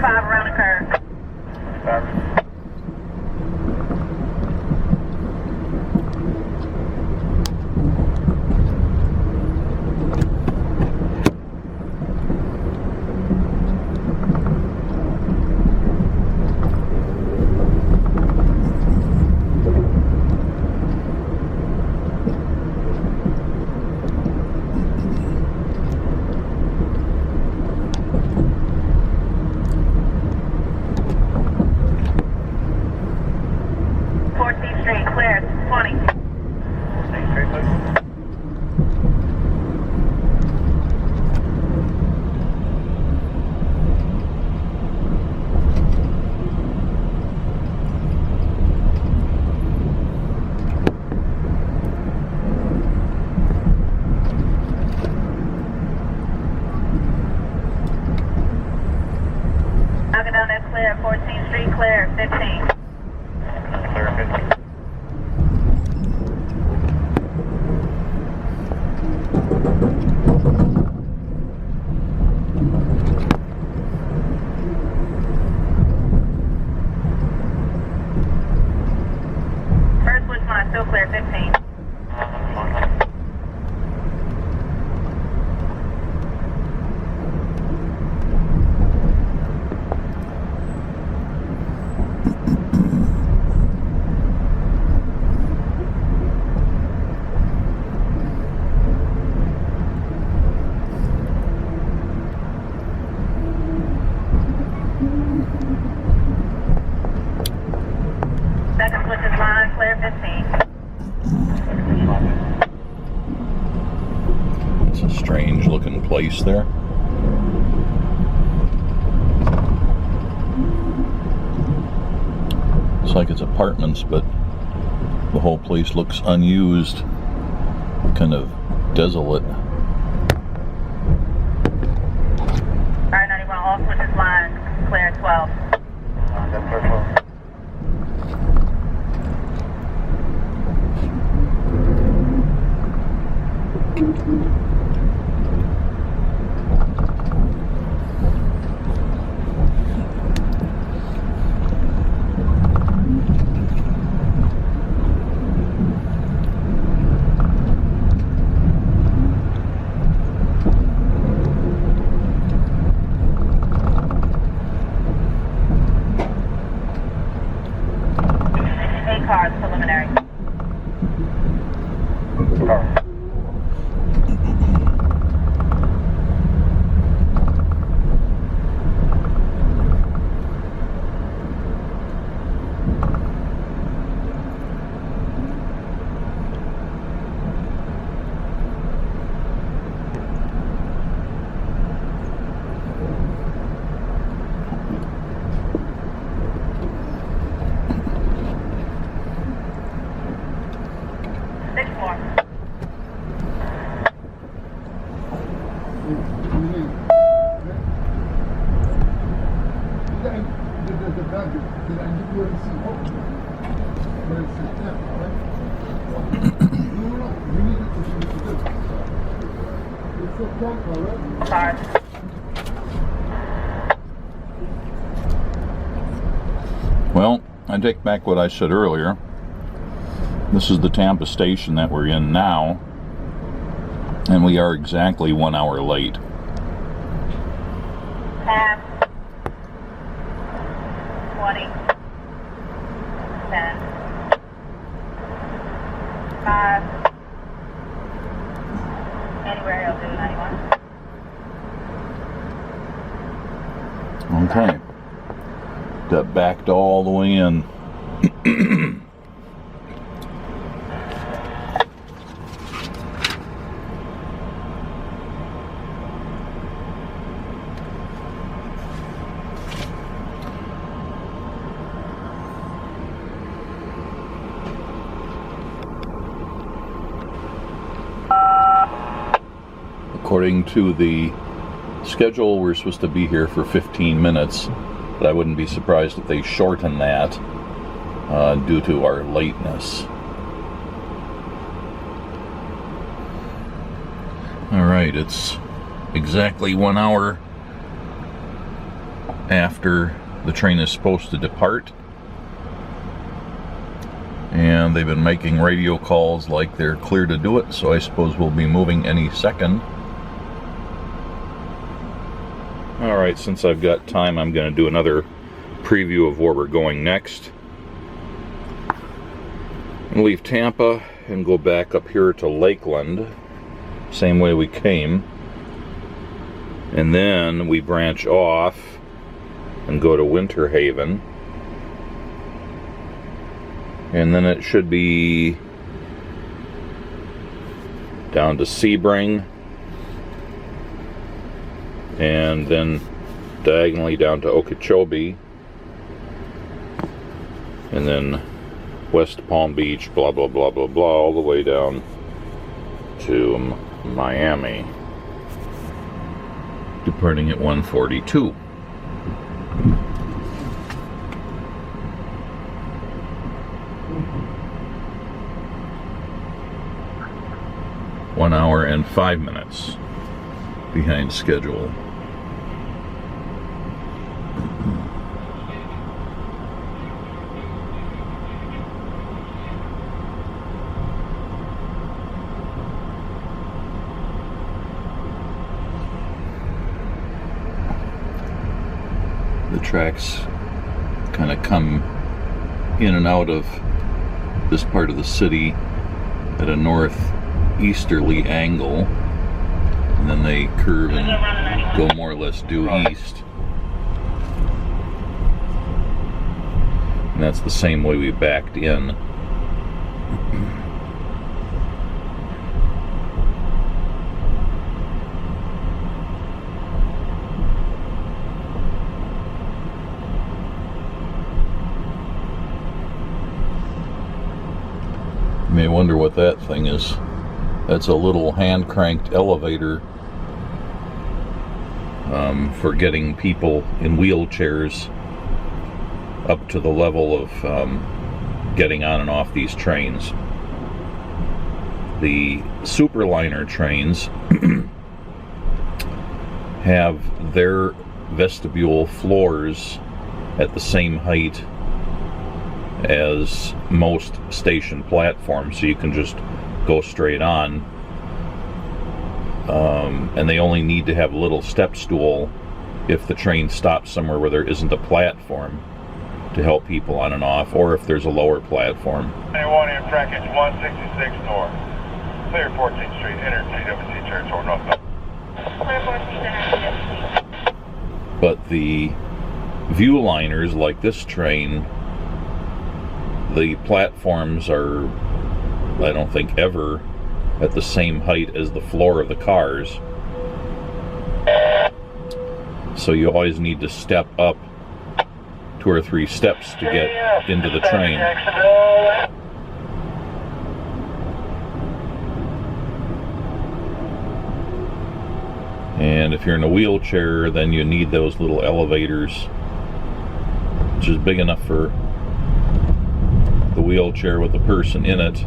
Around the curve. 25. Down that's clear, 14th Street clear, 15. Clear, 15. First switch line, still clear, 15. Second switch is line, clear 15. It's a strange looking place there. It's like it's apartments, but the whole place looks unused, kind of desolate. Alright, 91, all switches line, clear 12. That's clear 12. Well, I take back what I said earlier. This is the Tampa station that we're in now, and we are exactly 1 hour late. 10, 20, 10, 5, anywhere else in 91. Okay. That backed all the way in. According to the schedule, we're supposed to be here for 15 minutes, but I wouldn't be surprised if they shorten that due to our lateness. Alright, it's exactly 1 hour after the train is supposed to depart, and they've been making radio calls like they're clear to do it, so I suppose we'll be moving any second. Alright, since I've got time, I'm going to do another preview of where we're going next. I'm going to leave Tampa and go back up here to Lakeland, same way we came. And then we branch off and go to Winter Haven. And then it should be down to Sebring, and then diagonally down to Okeechobee, and then West Palm Beach, blah blah blah blah blah, all the way down to Miami, departing at 1:42. One hour and 5 minutes behind schedule. The tracks kind of come in and out of this part of the city at a northeasterly angle, and then they curve and go more or less due east. And that's the same way we backed in. You may wonder what that thing is. That's a little hand-cranked elevator for getting people in wheelchairs up to the level of getting on and off these trains. The Superliner trains have their vestibule floors at the same height as most station platforms, so you can just go straight on, and they only need to have a little step stool if the train stops somewhere where there isn't a platform to help people on and off, or if there's a lower platform. Anyone in trackage 166 north, clear 14th Street, enter TWC territory northbound. But the Viewliners, like this train, the platforms are, I don't think, ever at the same height as the floor of the cars. So you always need to step up 2 or 3 steps to get into the train. And if you're in a wheelchair, then you need those little elevators, which is big enough for the wheelchair with the person in it.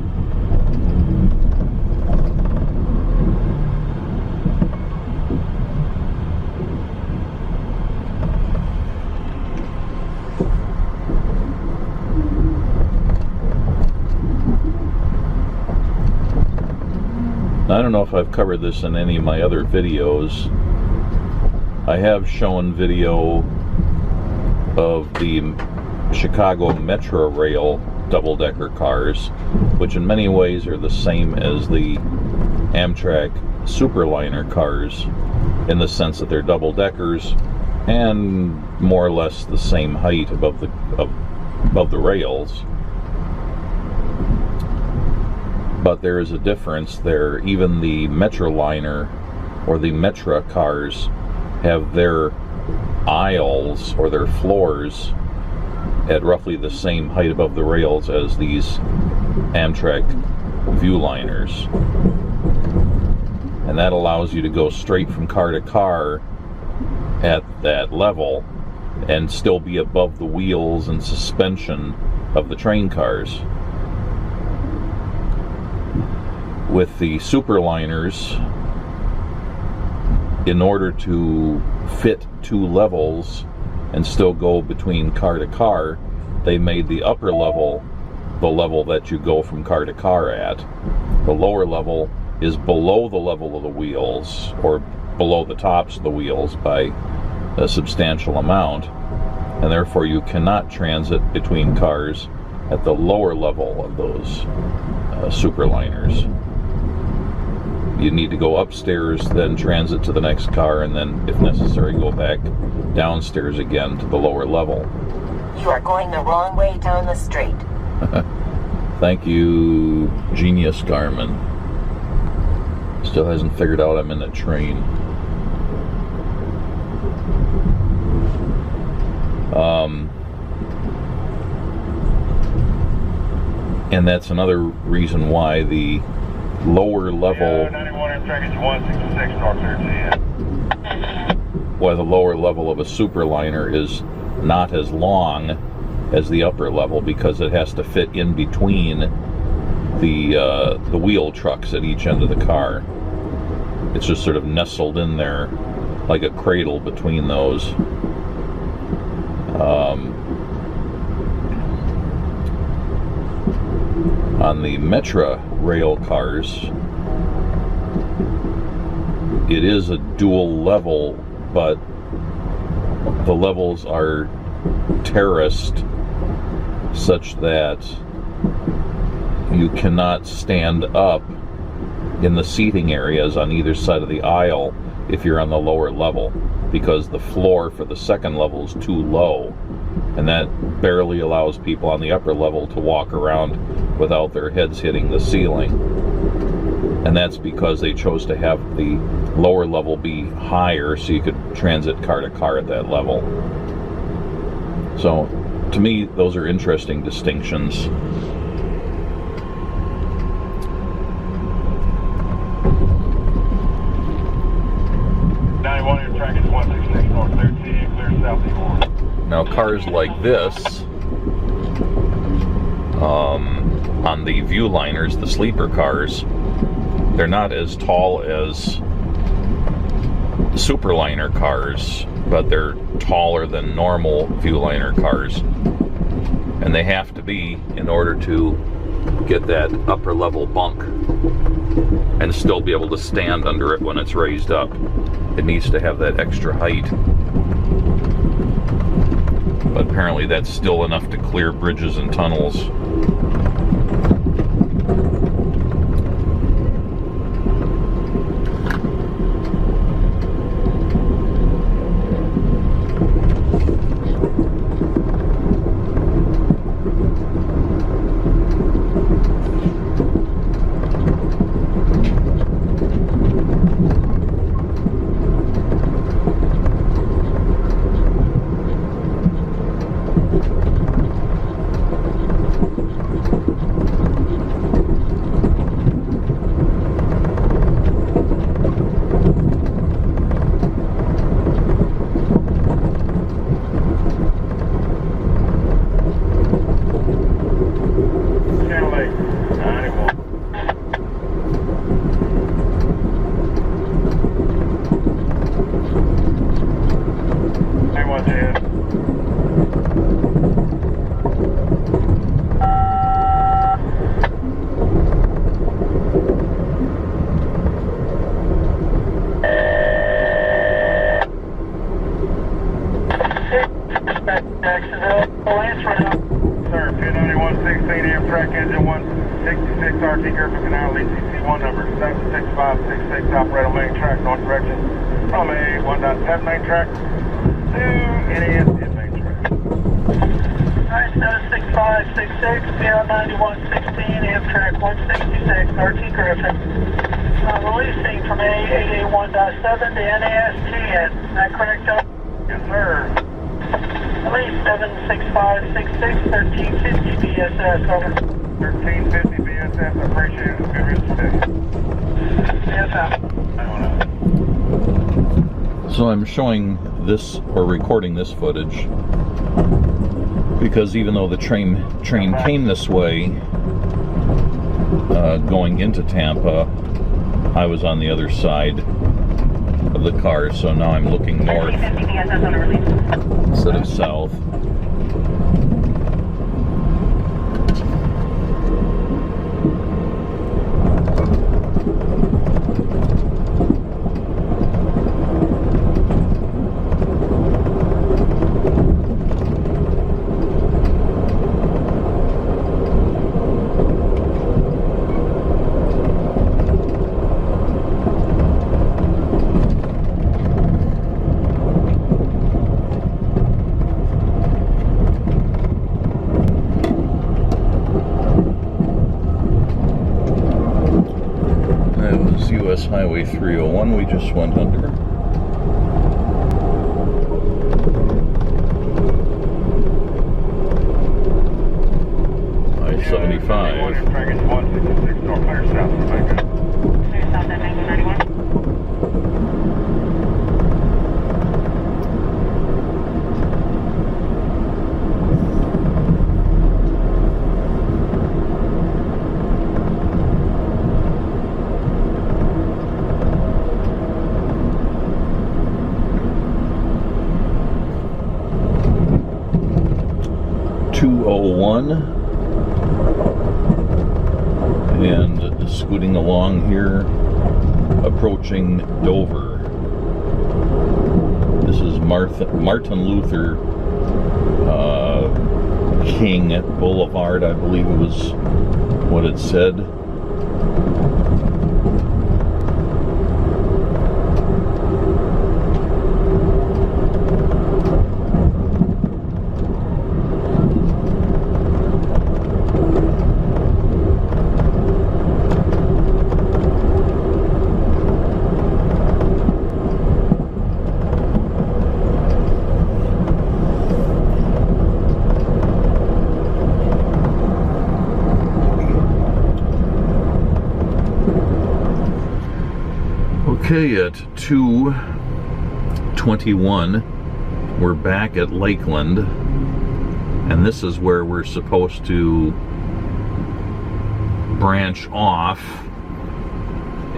I don't know if I've covered this in any of my other videos. I have shown video of the Chicago Metro Rail double-decker cars, which in many ways are the same as the Amtrak Superliner cars, in the sense that they're double-deckers and more or less the same height above the rails. But there is a difference there. Even the Metroliner or the Metra cars have their aisles or their floors at roughly the same height above the rails as these Amtrak Viewliners. And that allows you to go straight from car to car at that level and still be above the wheels and suspension of the train cars. With the Superliners, in order to fit two levels and still go between car to car, they made the upper level the level that you go from car to car at. The lower level is below the level of the wheels, or below the tops of the wheels by a substantial amount, and therefore you cannot transit between cars at the lower level of those Superliners. You need to go upstairs, then transit to the next car, and then, if necessary, go back downstairs again to the lower level. You are going the wrong way down the street. Thank you, Genius Garmin. Still hasn't figured out I'm in a train. And that's another reason why the lower level, 91 Amtrak is 166 north 13. why the lower level of a Superliner is not as long as the upper level, because it has to fit in between the wheel trucks at each end of the car. It's just sort of nestled in there like a cradle between those. On the Metra rail cars, it is a dual level, but the levels are terraced such that you cannot stand up in the seating areas on either side of the aisle if you're on the lower level, because the floor for the second level is too low, and that barely allows people on the upper level to walk around without their heads hitting the ceiling. And that's because they chose to have the lower level be higher so you could transit car to car at that level. So to me, those are interesting distinctions. Amtrak is 166 north 13, clear southeast. Now cars like this, on the Viewliners, the sleeper cars, they're not as tall as Superliner cars, but they're taller than normal Viewliner cars. And they have to be in order to get that upper level bunk and still be able to stand under it when it's raised up. It needs to have that extra height. But apparently that's still enough to clear bridges and tunnels. Jacksonville, Lance route. Sir, 29116 Amtrak engine 166 RT Griffin Canal, ECC1 number 76566, operator main track, north direction from a 1.7 main track to NAS main track. Alright, 76566, beyond 9116, Amtrak 166 RT Griffin. Releasing from A881.7 to NAS10. Is that correct? Yes, sir. Release 76566, 1350 BSS, over. 1350 BSS, I appreciate it. Good rest of the day. Yes, sir. So I'm showing this, or recording this footage, because even though the train came this way, going into Tampa, I was on the other side of the car, so now I'm looking north instead of south. US Highway 301 we just went under. I-75. Amtrak engine 166 north, clear south. Thank you. Clear south at 1991. And scooting along here, approaching Dover. This is Martin Luther King Boulevard, I believe it was what it said. Okay, at 2:21, we're back at Lakeland, and this is where we're supposed to branch off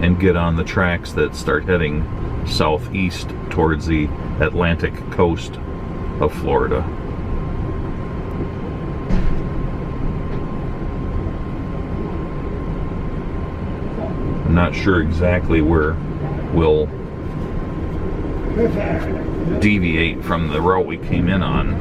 and get on the tracks that start heading southeast towards the Atlantic coast of Florida. I'm not sure exactly where we'll deviate from the route we came in on.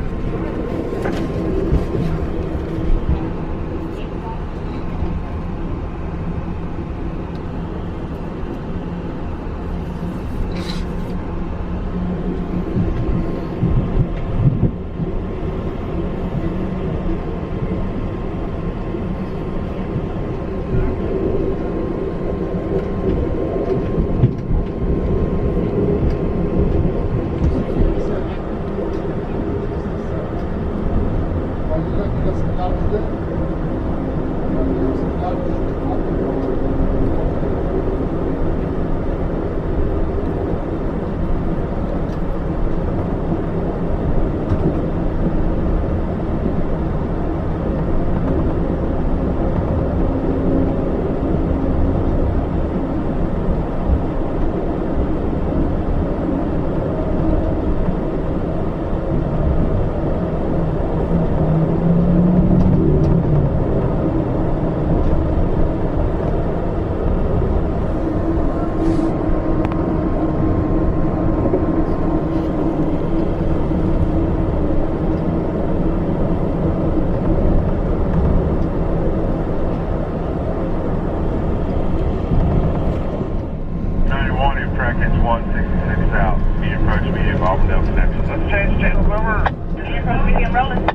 Lauderdale connections. Let's change channels over. You're from medium rolling.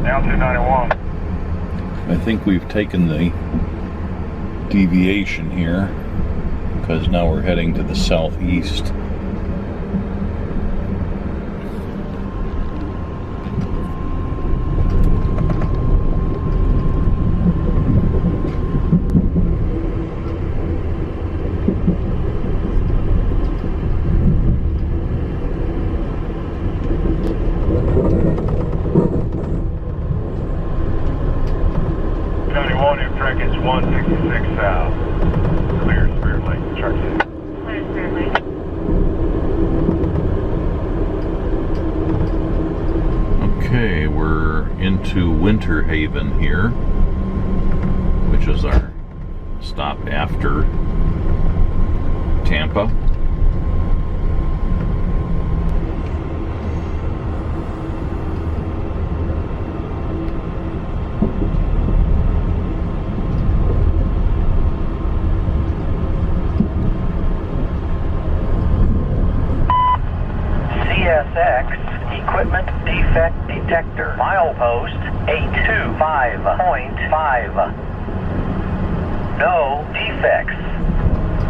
Down 291. I think we've taken the deviation here because now we're heading to the southeast. Amtrak is 166 south. Clear Spirit Lake. Truck in. Clear Spirit Lake. Okay, we're into Winter Haven here, which is our stop after Tampa. CSX Equipment Defect Detector. Milepost 825.5. No defects.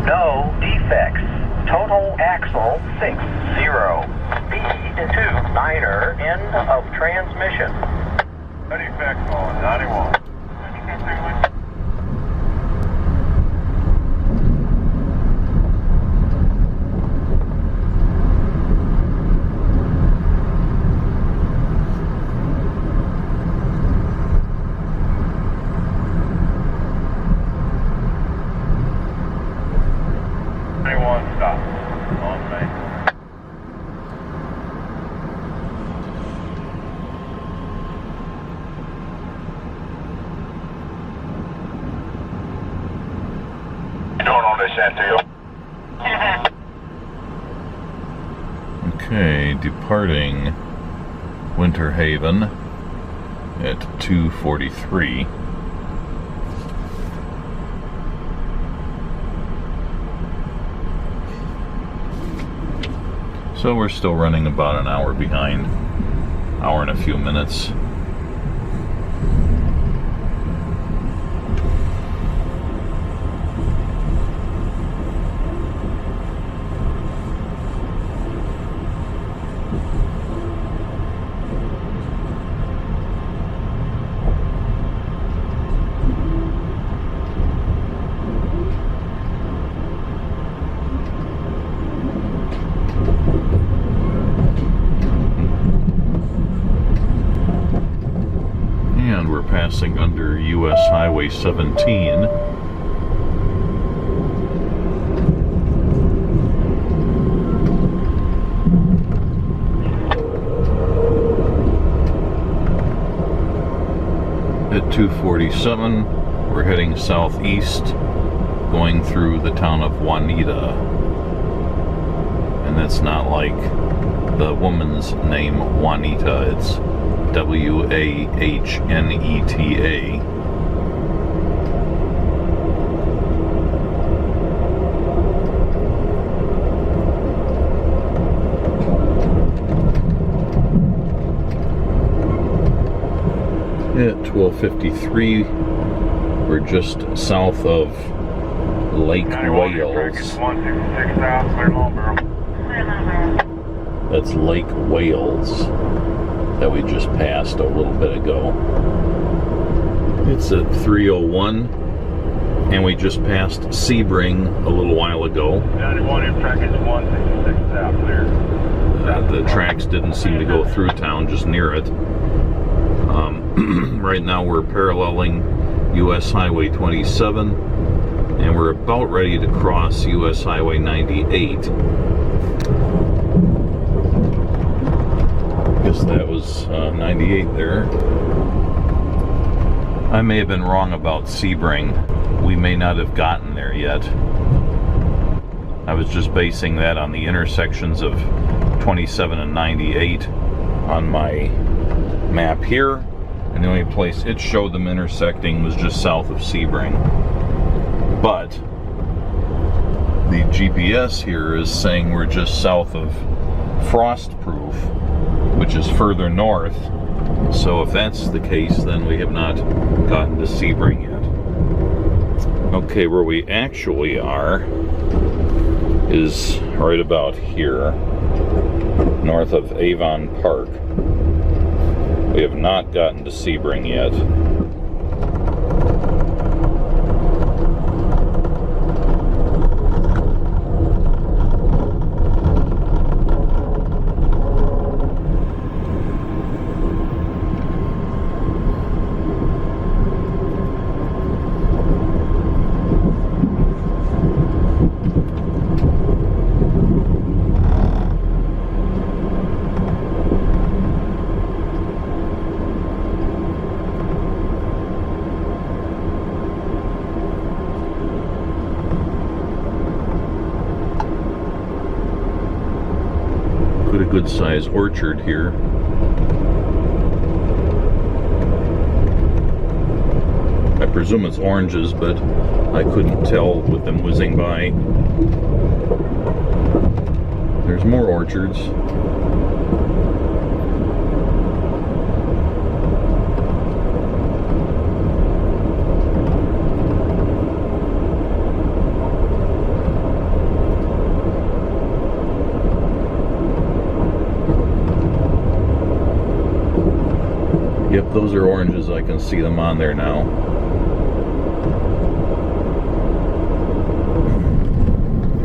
No defects. Total axle 60. Speed 29er. End of transmission. No defects on 91. Stop. On me. You doing on this, Chantel? Okay, departing Winter Haven at 2:43. So we're still running about an hour behind, hour and a few minutes. Passing under US Highway 17. At 2:47, we're heading southeast, going through the town of Juanita. And that's not like the woman's name Juanita, it's Wahneta. At 12:53, we're just south of Lake Wales. 166 south, clear Long Barrel. Clear Long Barrel. That's Lake Wales that we just passed a little bit ago. It's at 3:01, and we just passed Sebring a little while ago. 91 Amtrak is 166 south, clear. The tracks didn't seem to go through town, just near it. Right now we're paralleling US Highway 27, and we're about ready to cross US Highway 98. Guess that was 98 there. I may have been wrong about Sebring. We may not have gotten there yet. I was just basing that on the intersections of 27 and 98 on my map here, and the only place it showed them intersecting was just south of Sebring. But GPS here is saying we're just south of Frostproof, which is further north. So if that's the case, then we have not gotten to Sebring yet. Okay, where we actually are is right about here, north of Avon Park. We have not gotten to Sebring yet. A good sized orchard here. I presume it's oranges, but I couldn't tell with them whizzing by. There's more orchards. Yep, those are oranges. I can see them on there now.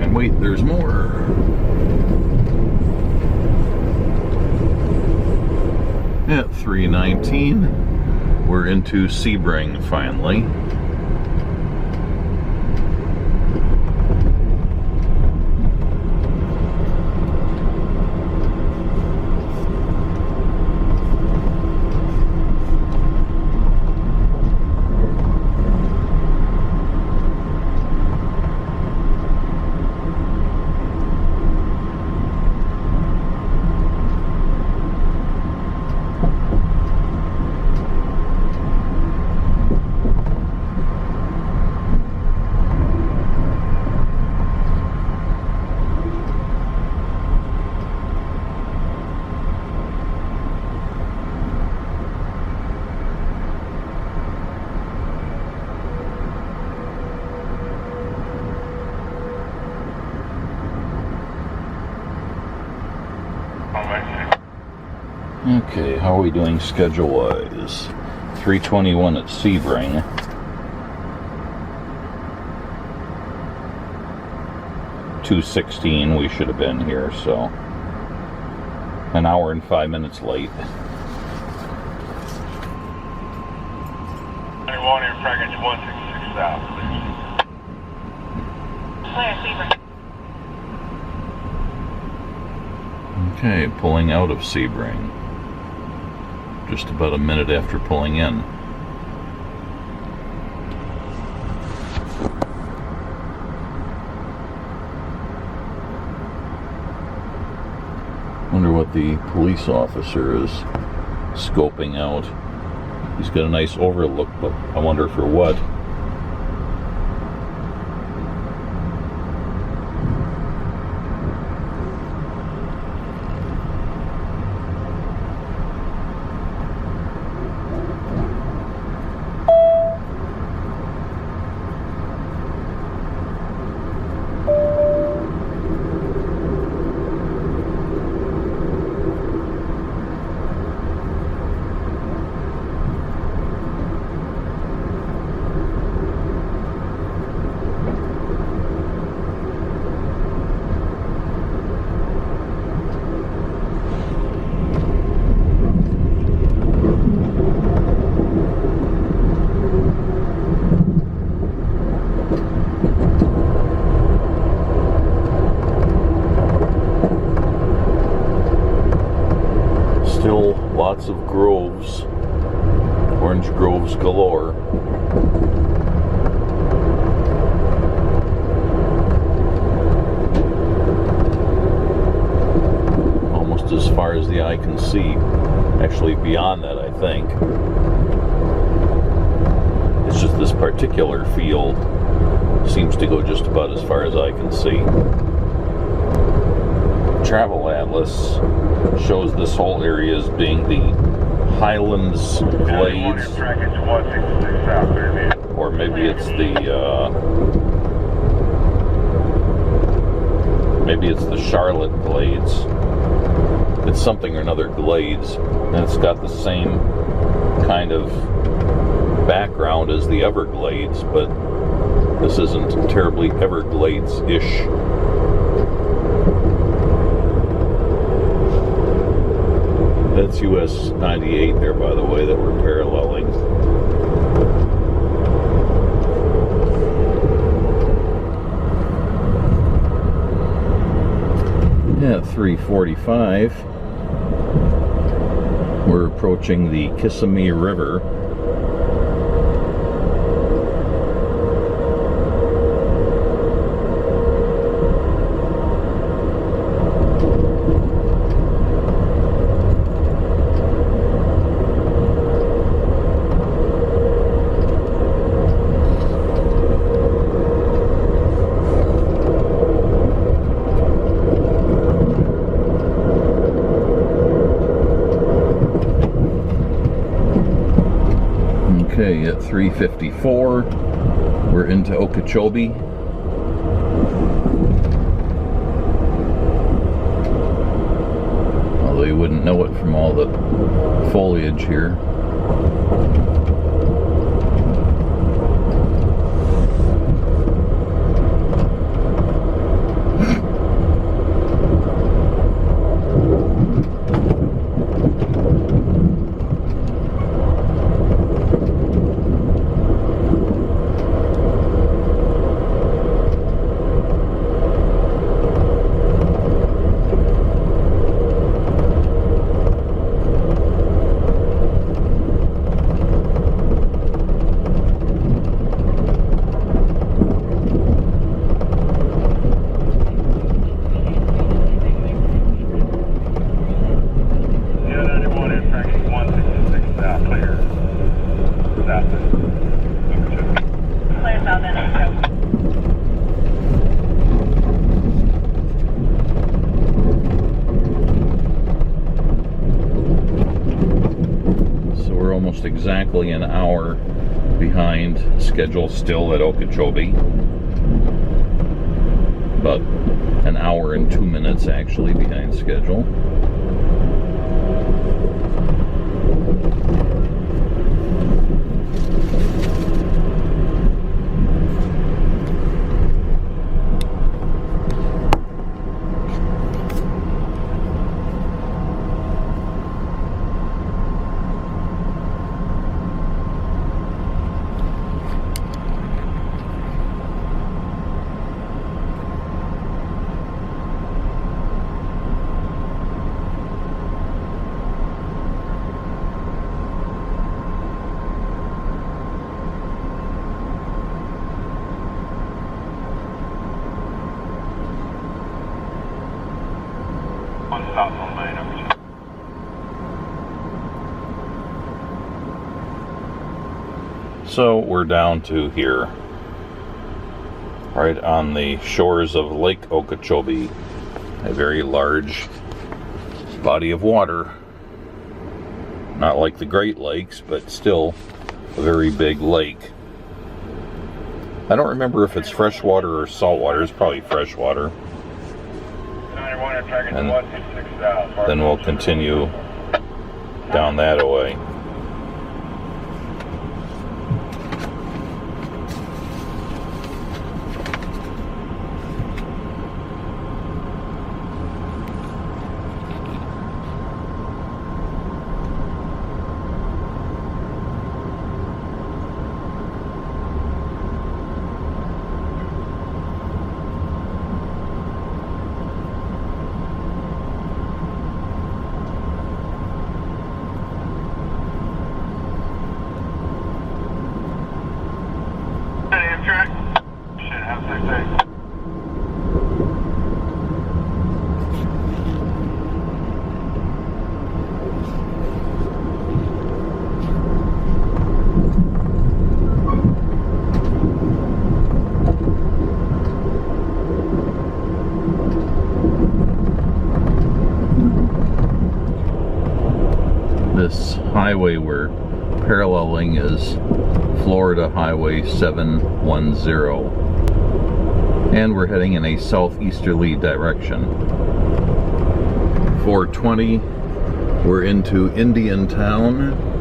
And wait, there's more. At 3:19, we're into Sebring finally. Okay, how are we doing schedule-wise? 3:21 at Sebring. (2:16) we should have been here, so an hour and 5 minutes late. 91 Amtrak engine 166 south, please. Clear, Sebring. Okay, pulling out of Sebring. Just about a minute after pulling in. Wonder what the police officer is scoping out. He's got a nice overlook, but I wonder for what. Still lots of groves, orange groves galore. Almost as far as the eye can see. Actually beyond that, I think. It's just this particular field Seems to go just about as far as I can see. Travel Atlas shows this whole area as being the Highlands Glades, or maybe it's the Charlotte Glades. It's something or another Glades, and it's got the same kind of background as the Everglades, but this isn't terribly Everglades-ish. That's US 98 there, by the way, that we're paralleling. At 3:45, we're approaching the Kissimmee River. Okay, at 3:54, we're into Okeechobee. Although you wouldn't know it from all the foliage here. Exactly an hour behind schedule still at Okeechobee. About an hour and 2 minutes actually behind schedule. So we're down to here, right on the shores of Lake Okeechobee, a very large body of water. Not like the Great Lakes, but still a very big lake. I don't remember if it's freshwater or saltwater. It's probably freshwater. And then we'll continue down that way. highway we're paralleling is Florida Highway 710. And we're heading in a southeasterly direction. 420, we're into Indian Town.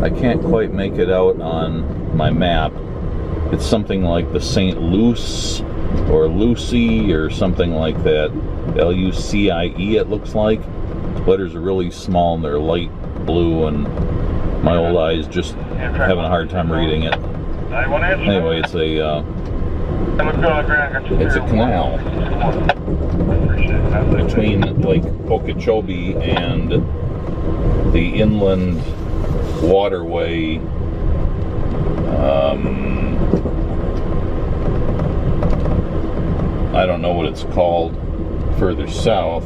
I can't quite make it out on my map. It's something like the St. Luce or Lucie or something like that. L-U-C-I-E it looks like. The letters are really small and they're light blue, and my old eyes just having a hard time reading it. Anyway, it's a canal between Lake Okeechobee and the inland waterway. I don't know what it's called further south.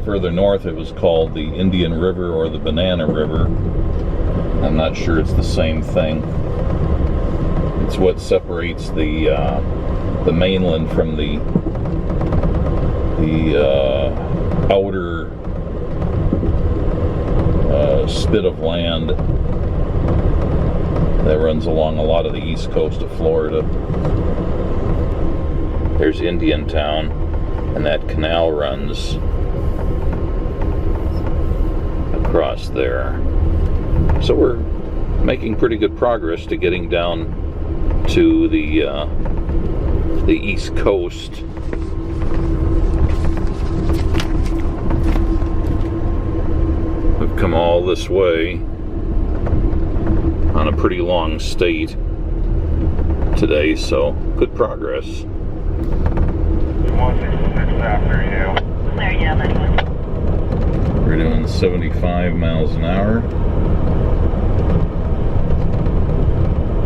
Further north it was called the Indian River or the Banana River. I'm not sure it's the same thing. It's what separates the mainland from the outer spit of land that runs along a lot of the east coast of Florida. There's Indian Town, and that canal runs across there. So we're making pretty good progress to getting down to the east coast. We've come all this way on a pretty long state today, so good progress. 166 after you. There, yeah, that's one. We're doing 75 miles an hour.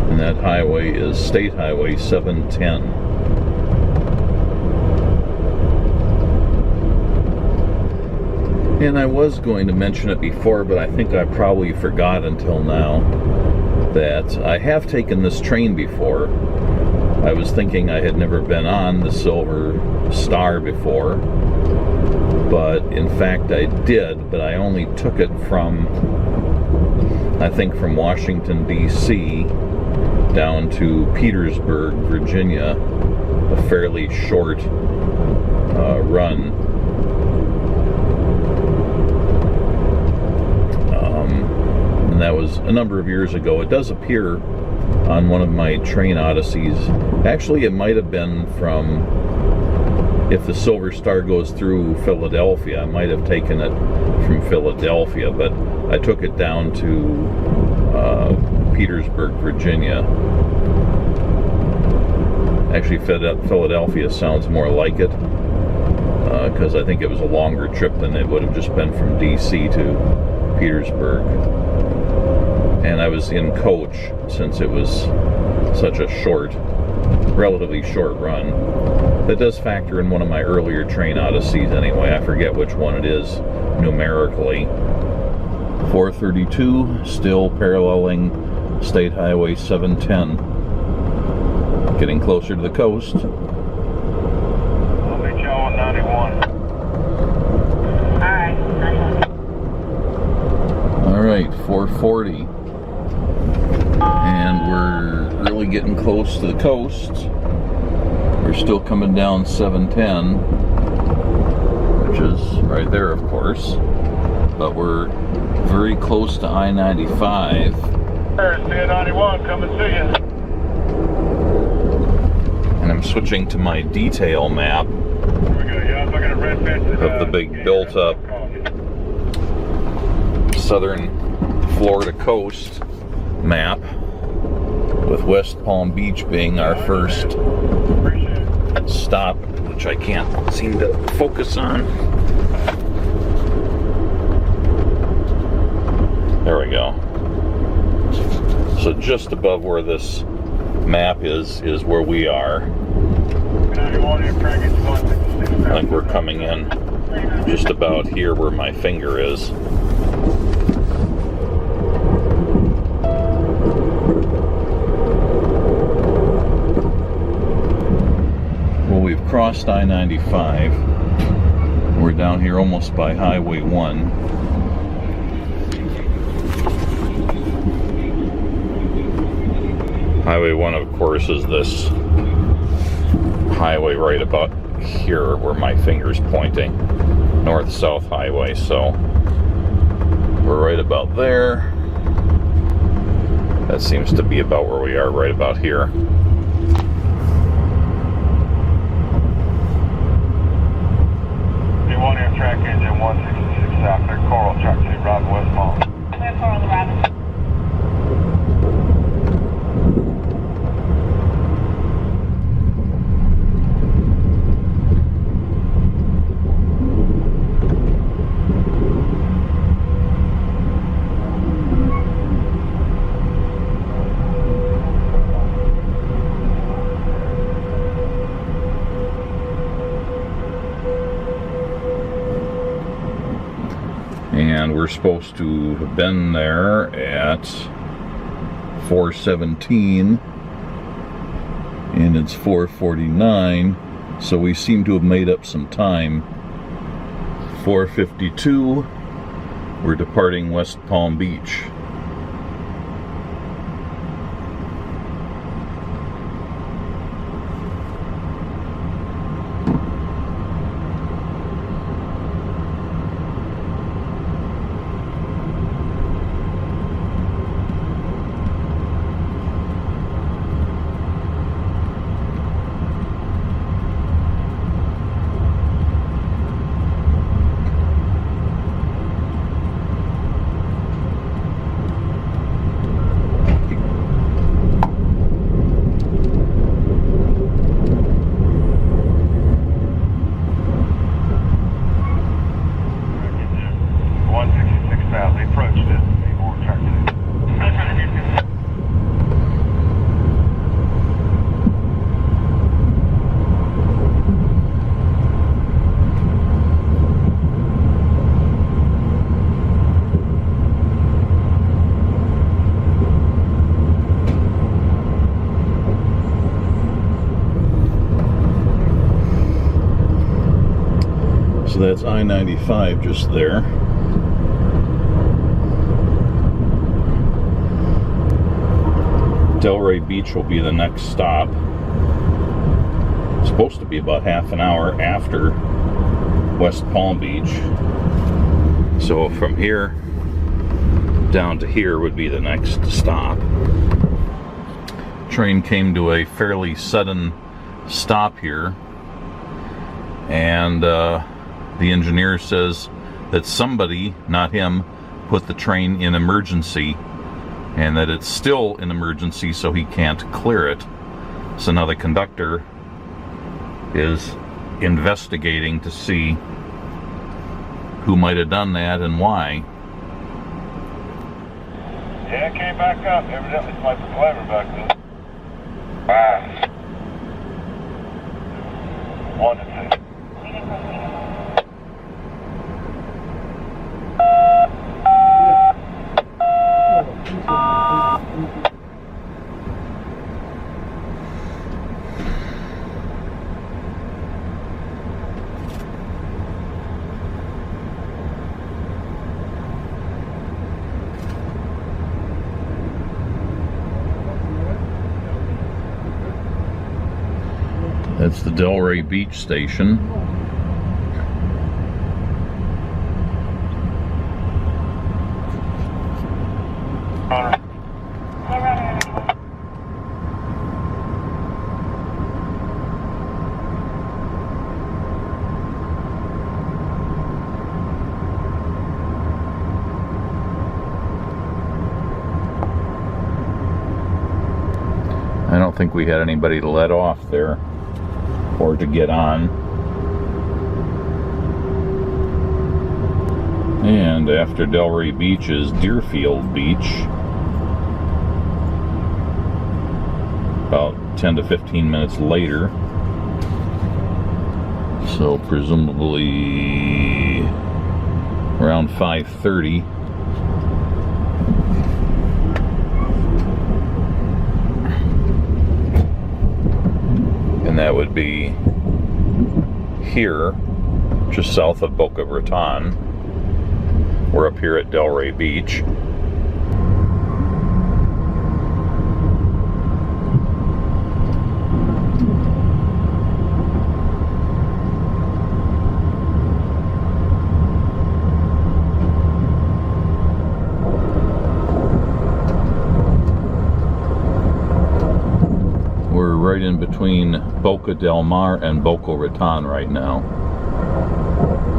And that highway is State Highway 710. And I was going to mention it before, but I think I probably forgot until now, that I have taken this train before. I was thinking I had never been on the Silver Star before, but in fact I did, but I only took it from, I think, from Washington, D.C. down to Petersburg, Virginia, a fairly short run. And that was a number of years ago. It does appear on one of my train Odysseys. Actually, it might have been from, if the Silver Star goes through Philadelphia, I might have taken it from Philadelphia, but I took it down to Petersburg, Virginia. Actually, Philadelphia sounds more like it, because I think it was a longer trip than it would have just been from D.C. to Petersburg. And I was in coach, since it was such a relatively short run. That does factor in one of my earlier train Odysseys anyway. I forget which one it is numerically. 432, still paralleling State Highway 710. Getting closer to the coast. I'll meet y'all on 91. Alright, 91. Alright, 440. And we're really getting close to the coast. We're still coming down 710, which is right there, of course. But we're very close to I-95. There's C91, come and see you. And I'm switching to my detail map Here we go, yeah, I'm looking at red fences. of the big built-up southern Florida coast map. with West Palm Beach being our first stop, which I can't seem to focus on. There we go. So just above where this map is where we are. I think we're coming in just about here where my finger is. Well, we've crossed I-95. We're down here almost by Highway 1. Highway 1, of course, is this highway right about here where my finger's pointing. North-south highway, so we're right about there. That seems to be about where we are, right about here. D1 Amtrak engine 166 south, clear Coral, track 2, Rob West Palm. Clear Coral, Robin. And we're supposed to have been there at 4:17, and it's 4:49, so we seem to have made up some time. 4:52, we're departing West Palm Beach. So that's I-95 just there. Delray Beach will be the next stop. It's supposed to be about half an hour after West Palm Beach. So from here down to here would be the next stop. Train came to a fairly sudden stop here, and the engineer says that somebody, not him, put the train in emergency, and that it's still in emergency, so he can't clear it. So now the conductor is investigating to see who might have done that and why. Yeah, it came back up. Evidently somebody put clever back then. Wow. 1 and 2. That's the Delray Beach station. think we had anybody to let off there or to get on. And after Delray Beach is Deerfield Beach. About 10 to 15 minutes later. So presumably around 5:30. And that would be here, just south of Boca Raton. We're up here at Delray Beach. We're right in between Boca del Mar and Boca Raton right now.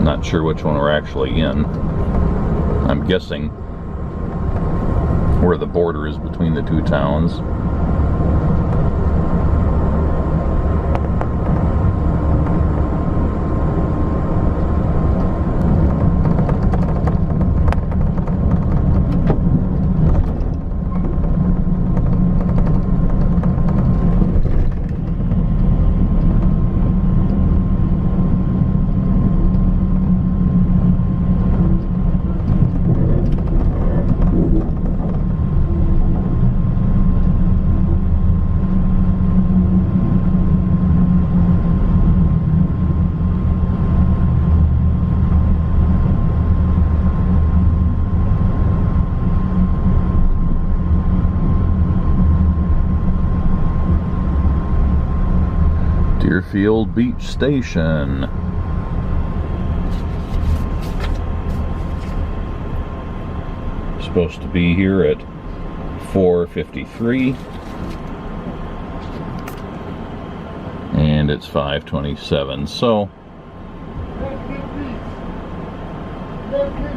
Not sure which one we're actually in. I'm guessing where the border is between the two towns. Deerfield Beach Station. Supposed to be here at 4:53, and it's 5:27, so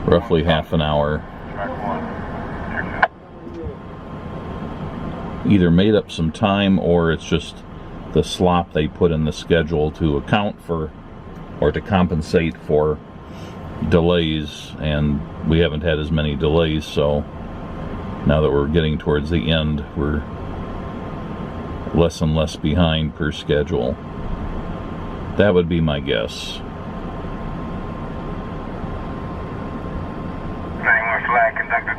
roughly half an hour. Either made up some time or it's just the slop they put in the schedule to account for or to compensate for delays, and we haven't had as many delays, so now that we're getting towards the end, we're less and less behind per schedule. That would be my guess. Flag conductor.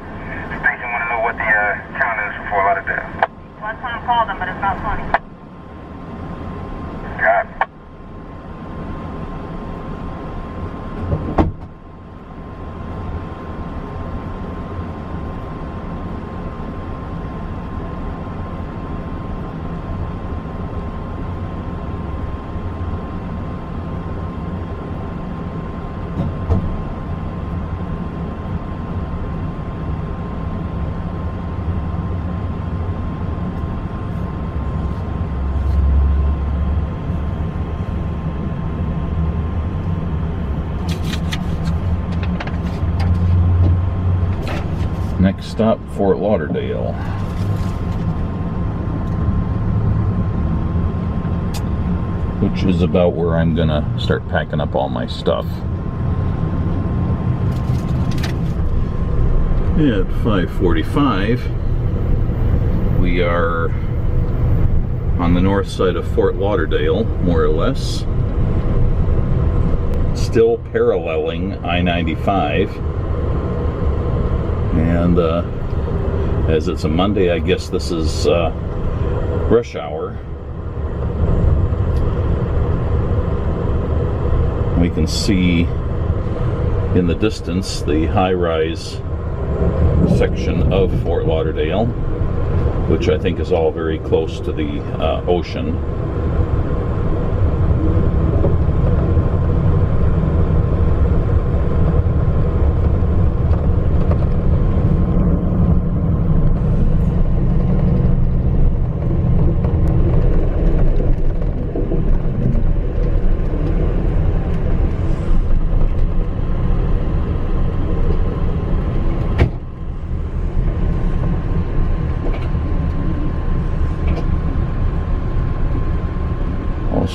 Station want to know what the count is for Fort Lauderdale. Well, I was trying to call them, but it's not funny. Got it. Next stop, Fort Lauderdale. Which is about where I'm gonna start packing up all my stuff. At 5:45, we are on the north side of Fort Lauderdale, more or less. Still paralleling I-95. And as it's a Monday, I guess this is rush hour. We can see in the distance the high-rise section of Fort Lauderdale, which I think is all very close to the ocean.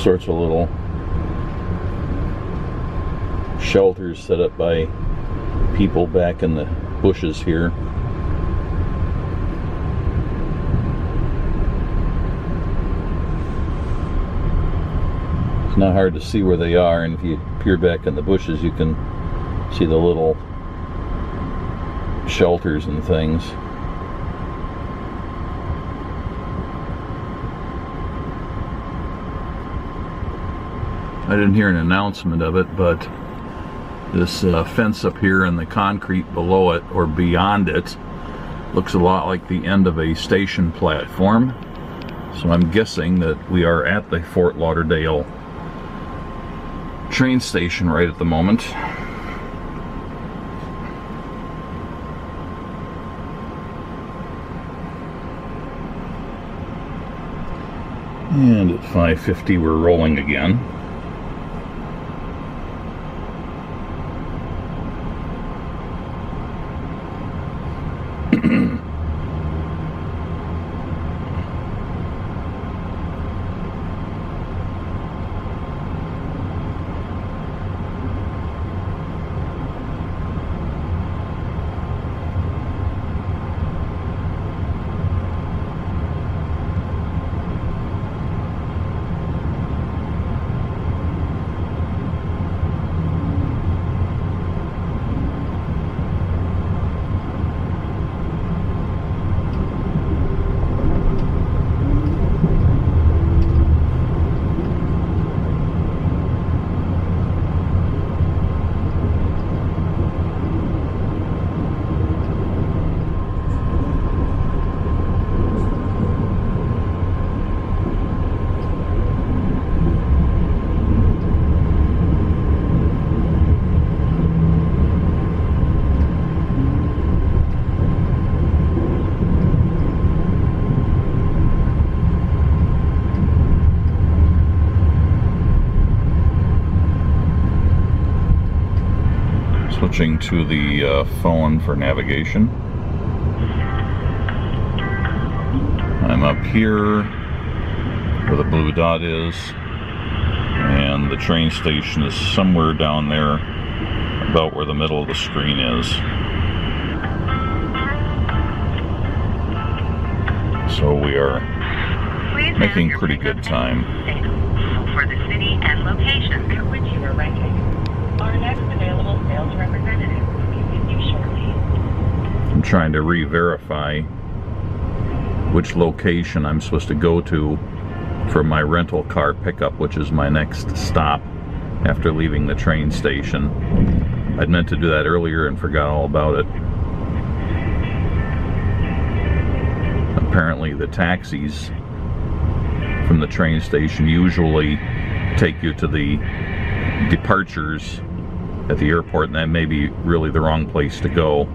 sorts of little shelters set up by people back in the bushes here. It's not hard to see where they are, and if you peer back in the bushes, you can see the little shelters and things. I didn't hear an announcement of it, but this fence up here and the concrete below it or beyond it looks a lot like the end of a station platform. So I'm guessing that we are at the Fort Lauderdale train station right at the moment. And at 5:50 we're rolling again. Switching to the phone for navigation. I'm up here where the blue dot is, and the train station is somewhere down there about where the middle of the screen is. So we are making pretty good time. For the city and locations at which you are ranking. Our next available sales representative will be with you shortly. I'm trying to re-verify which location I'm supposed to go to for my rental car pickup, which is my next stop after leaving the train station. I'd meant to do that earlier and forgot all about it. Apparently the taxis from the train station usually take you to the departures at the airport, and that may be really the wrong place to go.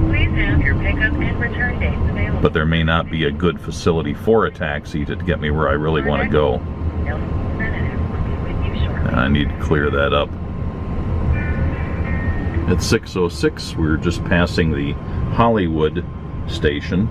Please have your pickup and return dates available. But there may not be a good facility for a taxi to get me where I really want to go. I need to clear that up. At 6:06, we're just passing the Hollywood station.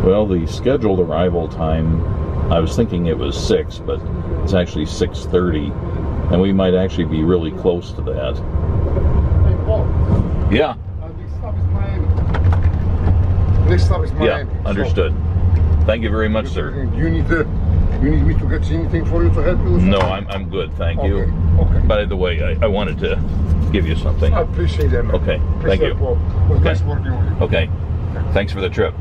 Well, the scheduled arrival time, I was thinking it was 6, but it's actually 6:30, and we might actually be really close to that. Hey, Paul. Yeah. Next stop is Miami. Next stop is Miami. Yeah, understood. Thank you very much, sir. Do you need me to get anything for you to help you? No, I'm good, thank you. Okay. By the way, I wanted to give you something. I appreciate that, man. Okay, Appreciate thank you. it, Paul. It was nice working with you. Okay, thanks for the trip.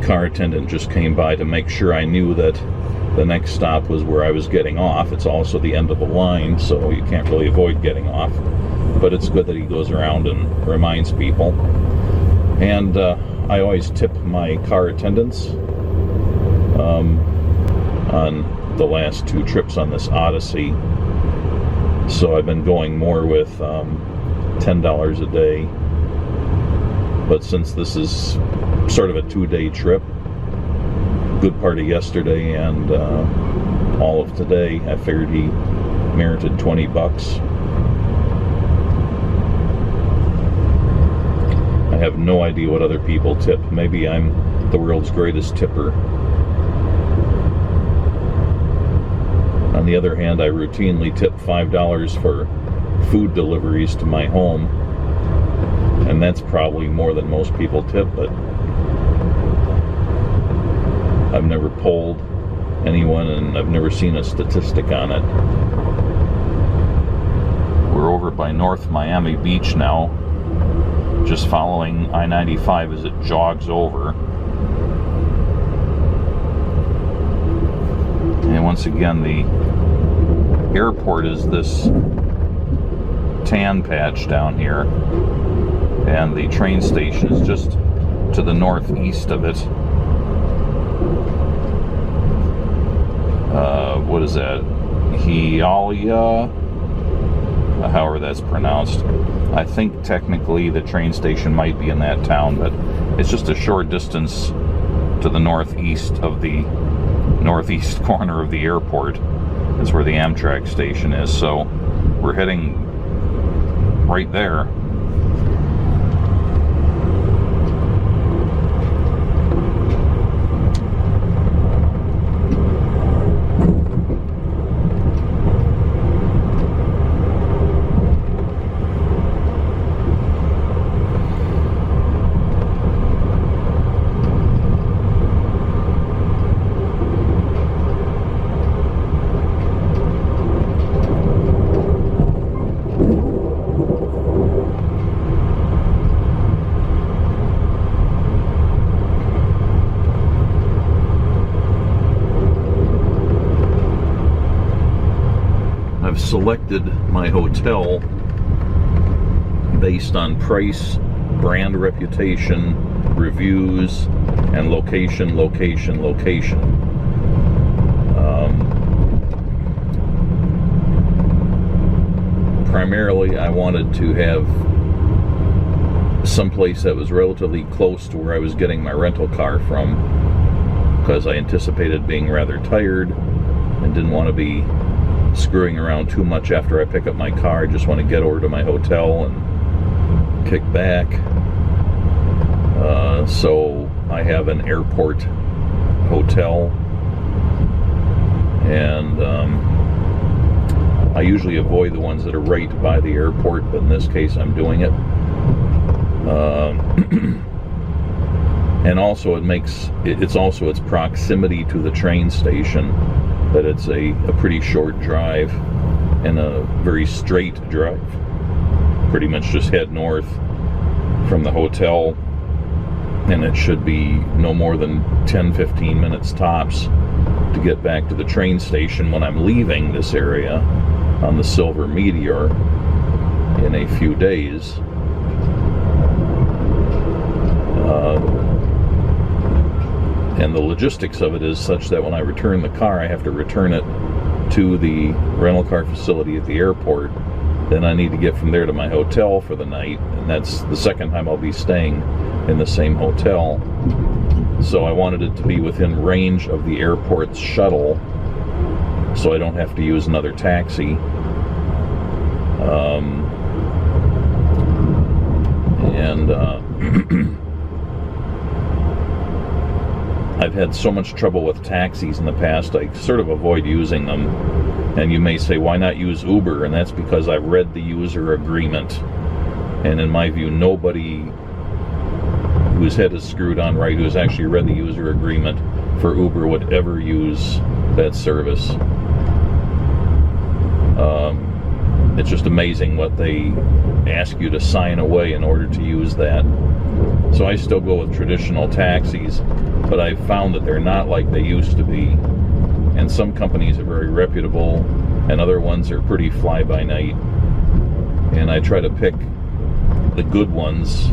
Car attendant just came by to make sure I knew that the next stop was where I was getting off. It's also the end of the line, so you can't really avoid getting off. But it's good that he goes around and reminds people. And I always tip my car attendants on the last 2 trips on this Odyssey. So I've been going more with $10 a day. But since this is sort of a 2-day trip, good part of yesterday and all of today, I figured he merited $20. I have no idea what other people tip. Maybe I'm the world's greatest tipper. On the other hand, I routinely tip $5 for food deliveries to my home, and that's probably more than most people tip, but I've never polled anyone and I've never seen a statistic on it. We're over by North Miami Beach now, just following I-95 as it jogs over. And once again, the airport is this tan patch down here, and the train station is just to the northeast of it. What is that? Hialeah? However that's pronounced. I think technically the train station might be in that town, but it's just a short distance to the northeast of the northeast corner of the airport. That's where the Amtrak station is, so we're heading right there. Selected my hotel based on price, brand reputation, reviews, and location. Primarily, I wanted to have someplace that was relatively close to where I was getting my rental car from, because I anticipated being rather tired and didn't want to be screwing around too much after I pick up my car. I just want to get over to my hotel and kick back. So I have an airport hotel, and I usually avoid the ones that are right by the airport, but in this case I'm doing it. And also it's also its proximity to the train station, that it's a pretty short drive and a very straight drive. Pretty much just head north from the hotel, and it should be no more than 10-15 minutes tops to get back to the train station when I'm leaving this area on the Silver Meteor in a few days. And the logistics of it is such that when I return the car, I have to return it to the rental car facility at the airport. Then I need to get from there to my hotel for the night, and that's the second time I'll be staying in the same hotel. So I wanted it to be within range of the airport's shuttle, so I don't have to use another taxi. I've had so much trouble with taxis in the past, I sort of avoid using them. And you may say, why not use Uber? And that's because I've read the user agreement. And in my view, nobody whose head is screwed on right, who's actually read the user agreement for Uber, would ever use that service. It's just amazing what they ask you to sign away in order to use that. So I still go with traditional taxis, but I've found that they're not like they used to be. And some companies are very reputable, and other ones are pretty fly-by-night. And I try to pick the good ones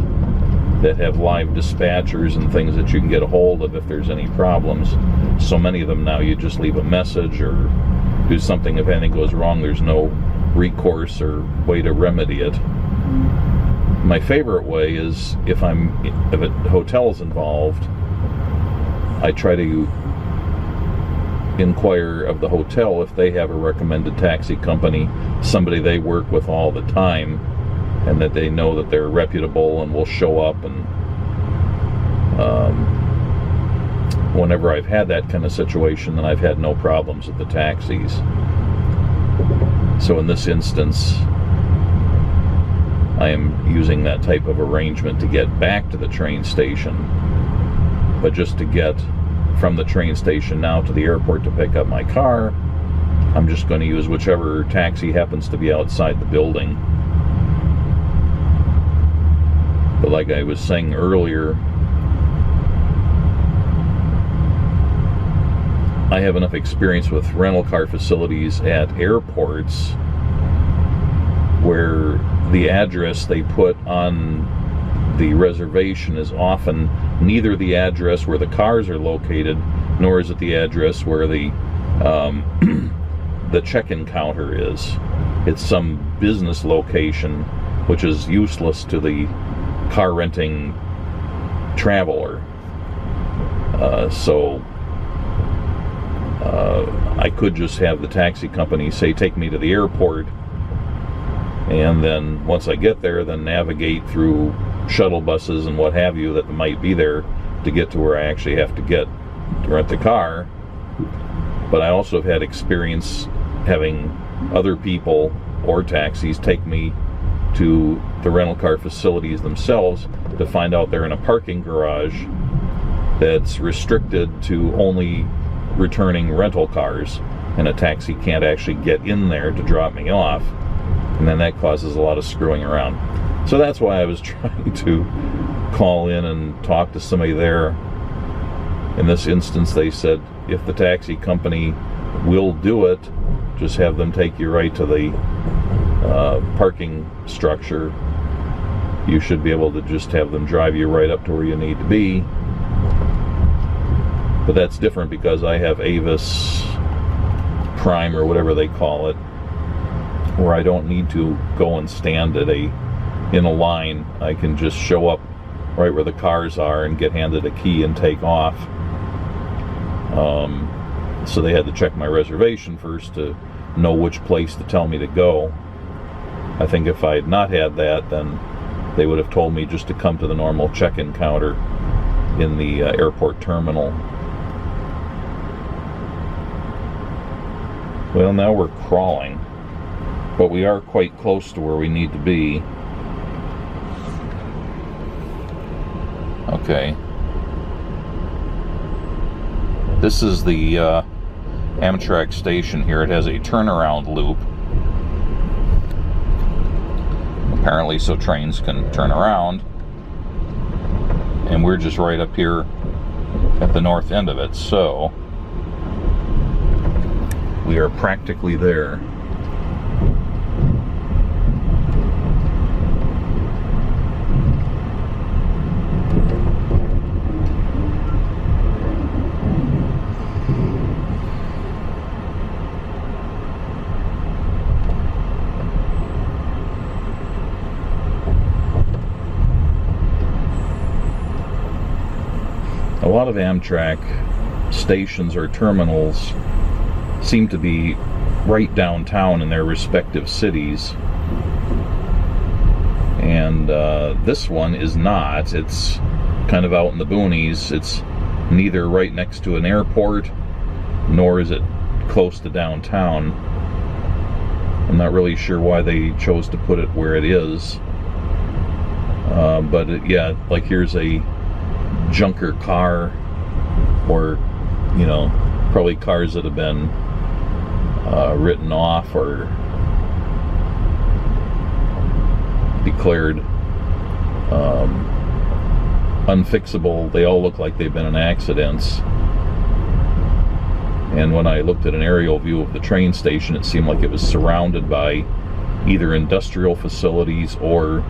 that have live dispatchers and things that you can get a hold of if there's any problems. So many of them now, you just leave a message or do something. If anything goes wrong, there's no recourse or way to remedy it. My favorite way is if a hotel is involved, I try to inquire of the hotel if they have a recommended taxi company, somebody they work with all the time, and that they know that they're reputable and will show up. And whenever I've had that kind of situation, then I've had no problems with the taxis. So in this instance, I am using that type of arrangement to get back to the train station. But just to get from the train station now to the airport to pick up my car, I'm just going to use whichever taxi happens to be outside the building. But like I was saying earlier, I have enough experience with rental car facilities at airports where the address they put on the reservation is often neither the address where the cars are located, nor is it the address where the the check-in counter is. It's some business location, which is useless to the car renting traveler. So I could just have the taxi company say, take me to the airport, and then once I get there, then navigate through shuttle buses and what have you that might be there to get to where I actually have to get to rent the car. But I also have had experience having other people or taxis take me to the rental car facilities themselves to find out they're in a parking garage that's restricted to only returning rental cars, and a taxi can't actually get in there to drop me off, and then that causes a lot of screwing around. So that's why I was trying to call in and talk to somebody there. In this instance, they said if the taxi company will do it, just have them take you right to the parking structure. You should be able to just have them drive you right up to where you need to be. But that's different because I have Avis Prime or whatever they call it, where I don't need to go and stand in a line. I can just show up right where the cars are and get handed a key and take off. So they had to check my reservation first to know which place to tell me to go. I think if I had not had that, then they would have told me just to come to the normal check-in counter in the airport terminal. Well, now we're crawling, but we are quite close to where we need to be. Okay. This is the Amtrak Station here. It has a turnaround loop, apparently so trains can turn around, and we're just right up here at the north end of it, so we are practically there. A lot of Amtrak stations or terminals seem to be right downtown in their respective cities, and this one is not. It's kind of out in the boonies. It's neither right next to an airport nor is it close to downtown. I'm not really sure why they chose to put it where it is, but yeah, like here's a junker car, or probably cars that have been written off or declared unfixable. They all look like they've been in accidents. And when I looked at an aerial view of the train station, it seemed like it was surrounded by either industrial facilities or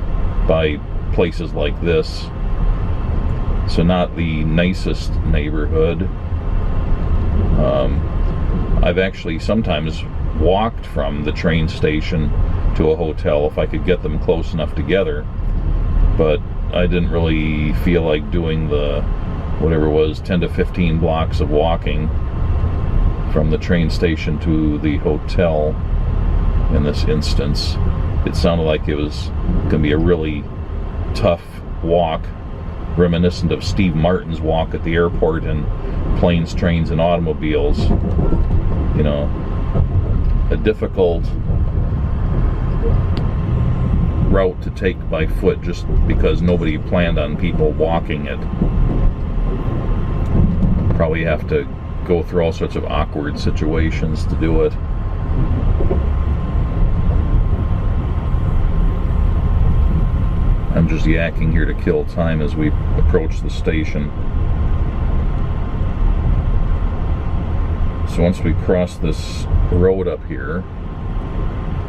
by places like this so not the nicest neighborhood. I've actually sometimes walked from the train station to a hotel if I could get them close enough together, but I didn't really feel like doing the whatever it was 10 to 15 blocks of walking from the train station to the hotel. In this instance, it sounded like it was going to be a really tough walk, reminiscent of Steve Martin's walk at the airport in Planes, Trains, and Automobiles. You know, a difficult route to take by foot just because nobody planned on people walking it. Probably have to go through all sorts of awkward situations to do it. I'm just yakking here to kill time as we approach the station. So once we cross this road up here,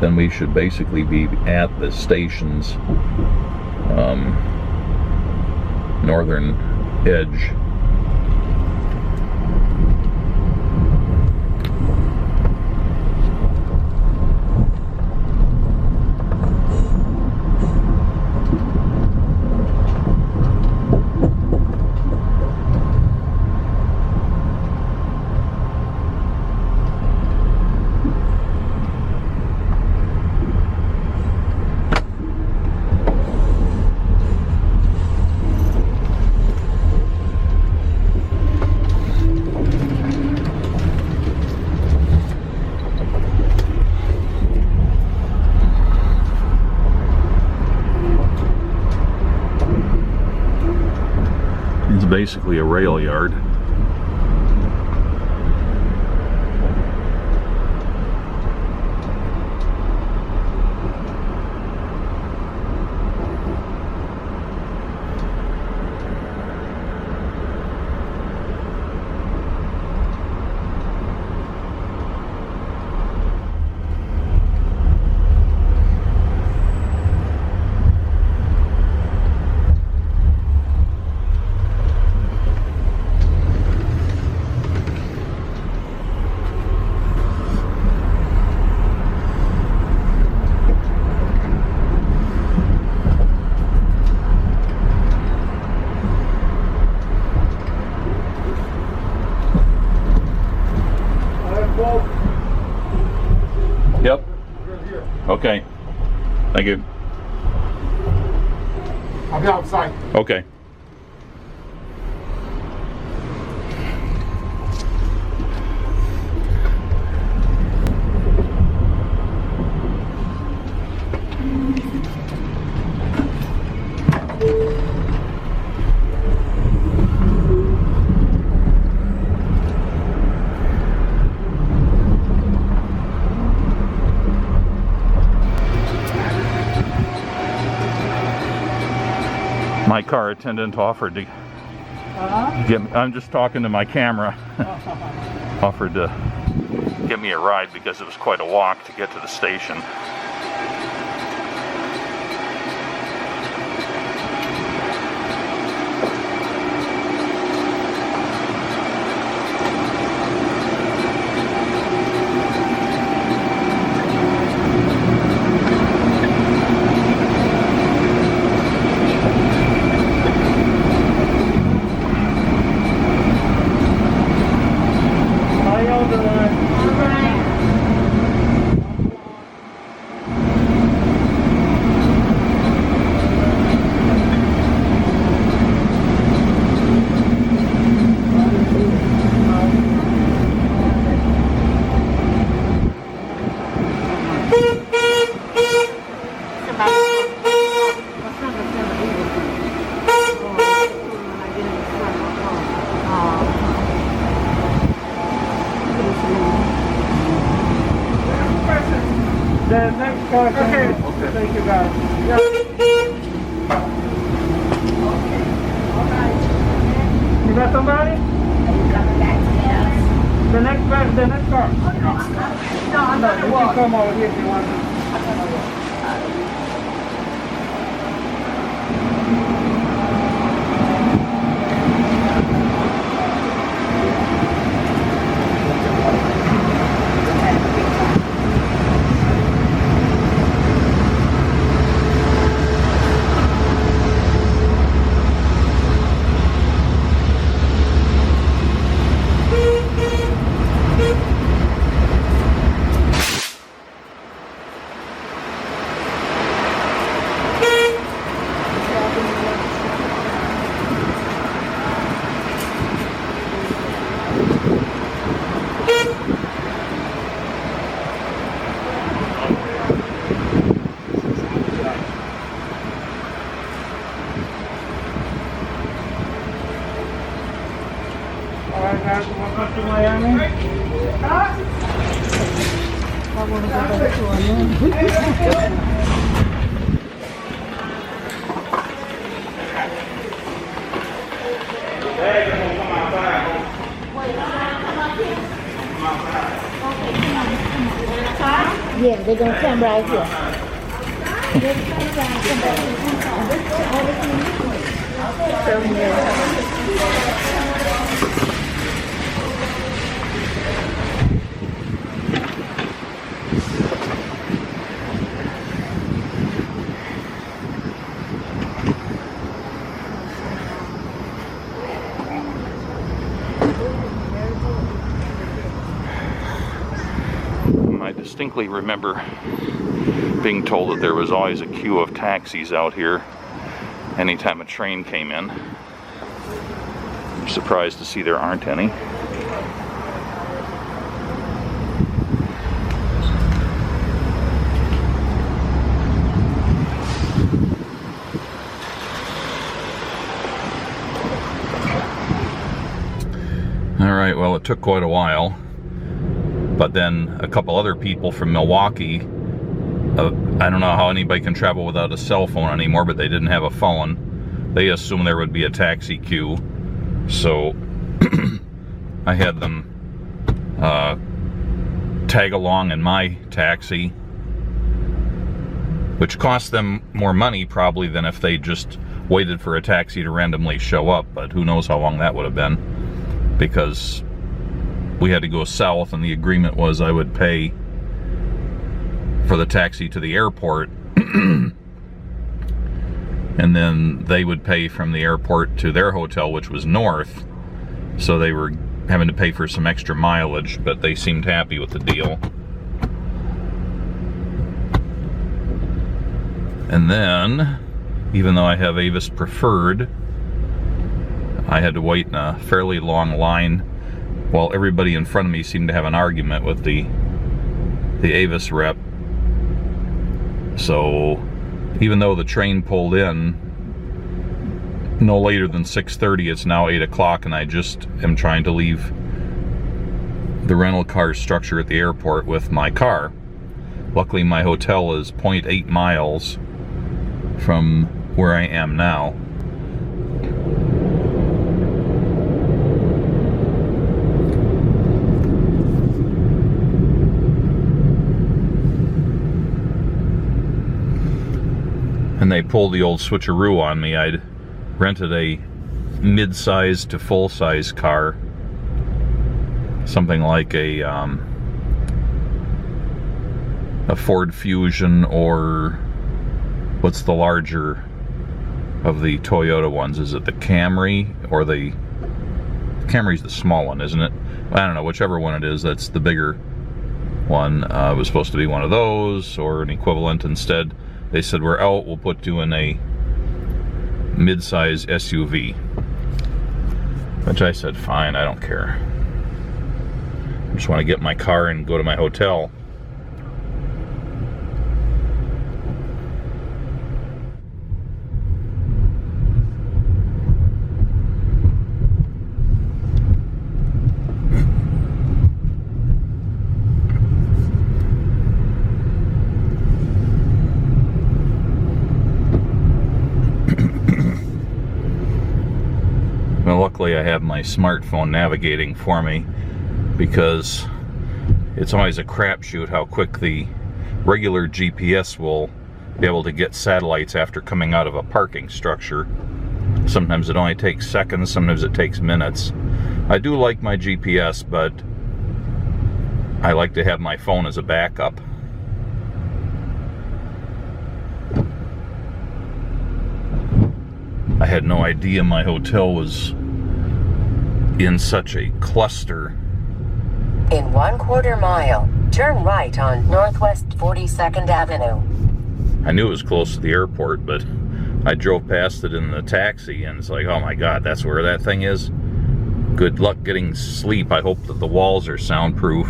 then we should basically be at the station's northern edge. It's basically a rail yard. Yep. Okay. Thank you. I'll be outside. Okay. My car attendant offered to get me, I'm just talking to my camera, offered to give me a ride because it was quite a walk to get to the station. The next car. Okay. Thank you guys. Yeah. You got somebody? Are you coming back to us? The next car. No, I'm No, not you gonna can walk. come over here if you want to. I'm gonna walk. Yeah, they're gonna come right here. I distinctly remember being told that there was always a queue of taxis out here anytime a train came in. I'm surprised to see there aren't any. Alright, well, it took quite a while. But then a couple other people from Milwaukee, I don't know how anybody can travel without a cell phone anymore, but they didn't have a phone. They assumed there would be a taxi queue. So I had them tag along in my taxi, which cost them more money probably than if they just waited for a taxi to randomly show up. But who knows how long that would have been, because we had to go south, and the agreement was I would pay for the taxi to the airport and then they would pay from the airport to their hotel, which was north, so they were having to pay for some extra mileage, but they seemed happy with the deal. And then, even though I have Avis Preferred, I had to wait in a fairly long line while everybody in front of me seemed to have an argument with the Avis rep. So even though the train pulled in no later than 6:30, it's now 8 o'clock, and I just am trying to leave the rental car structure at the airport with my car. Luckily my hotel is 0.8 miles from where I am now. And they pulled the old switcheroo on me. I'd rented a mid-size to full-size car, something like a Ford Fusion, or what's the larger of the Toyota ones? Is it the Camry, or the Camry's the small one, isn't it? I don't know, whichever one it is, that's the bigger one. It was supposed to be one of those or an equivalent. Instead, they said, we're out, we'll put you in a mid-size SUV. Which I said, fine, I don't care. I just want to get my car and go to my hotel. Luckily I have my smartphone navigating for me, because it's always a crapshoot how quick the regular GPS will be able to get satellites after coming out of a parking structure. Sometimes it only takes seconds, sometimes it takes minutes. I do like my GPS, but I like to have my phone as a backup. I had no idea my hotel was in such a cluster. In 1/4 mile, turn right on Northwest 42nd Avenue. I knew it was close to the airport, but I drove past it in the taxi, and it's like, oh my God, that's where that thing is? Good luck getting sleep. I hope that the walls are soundproof.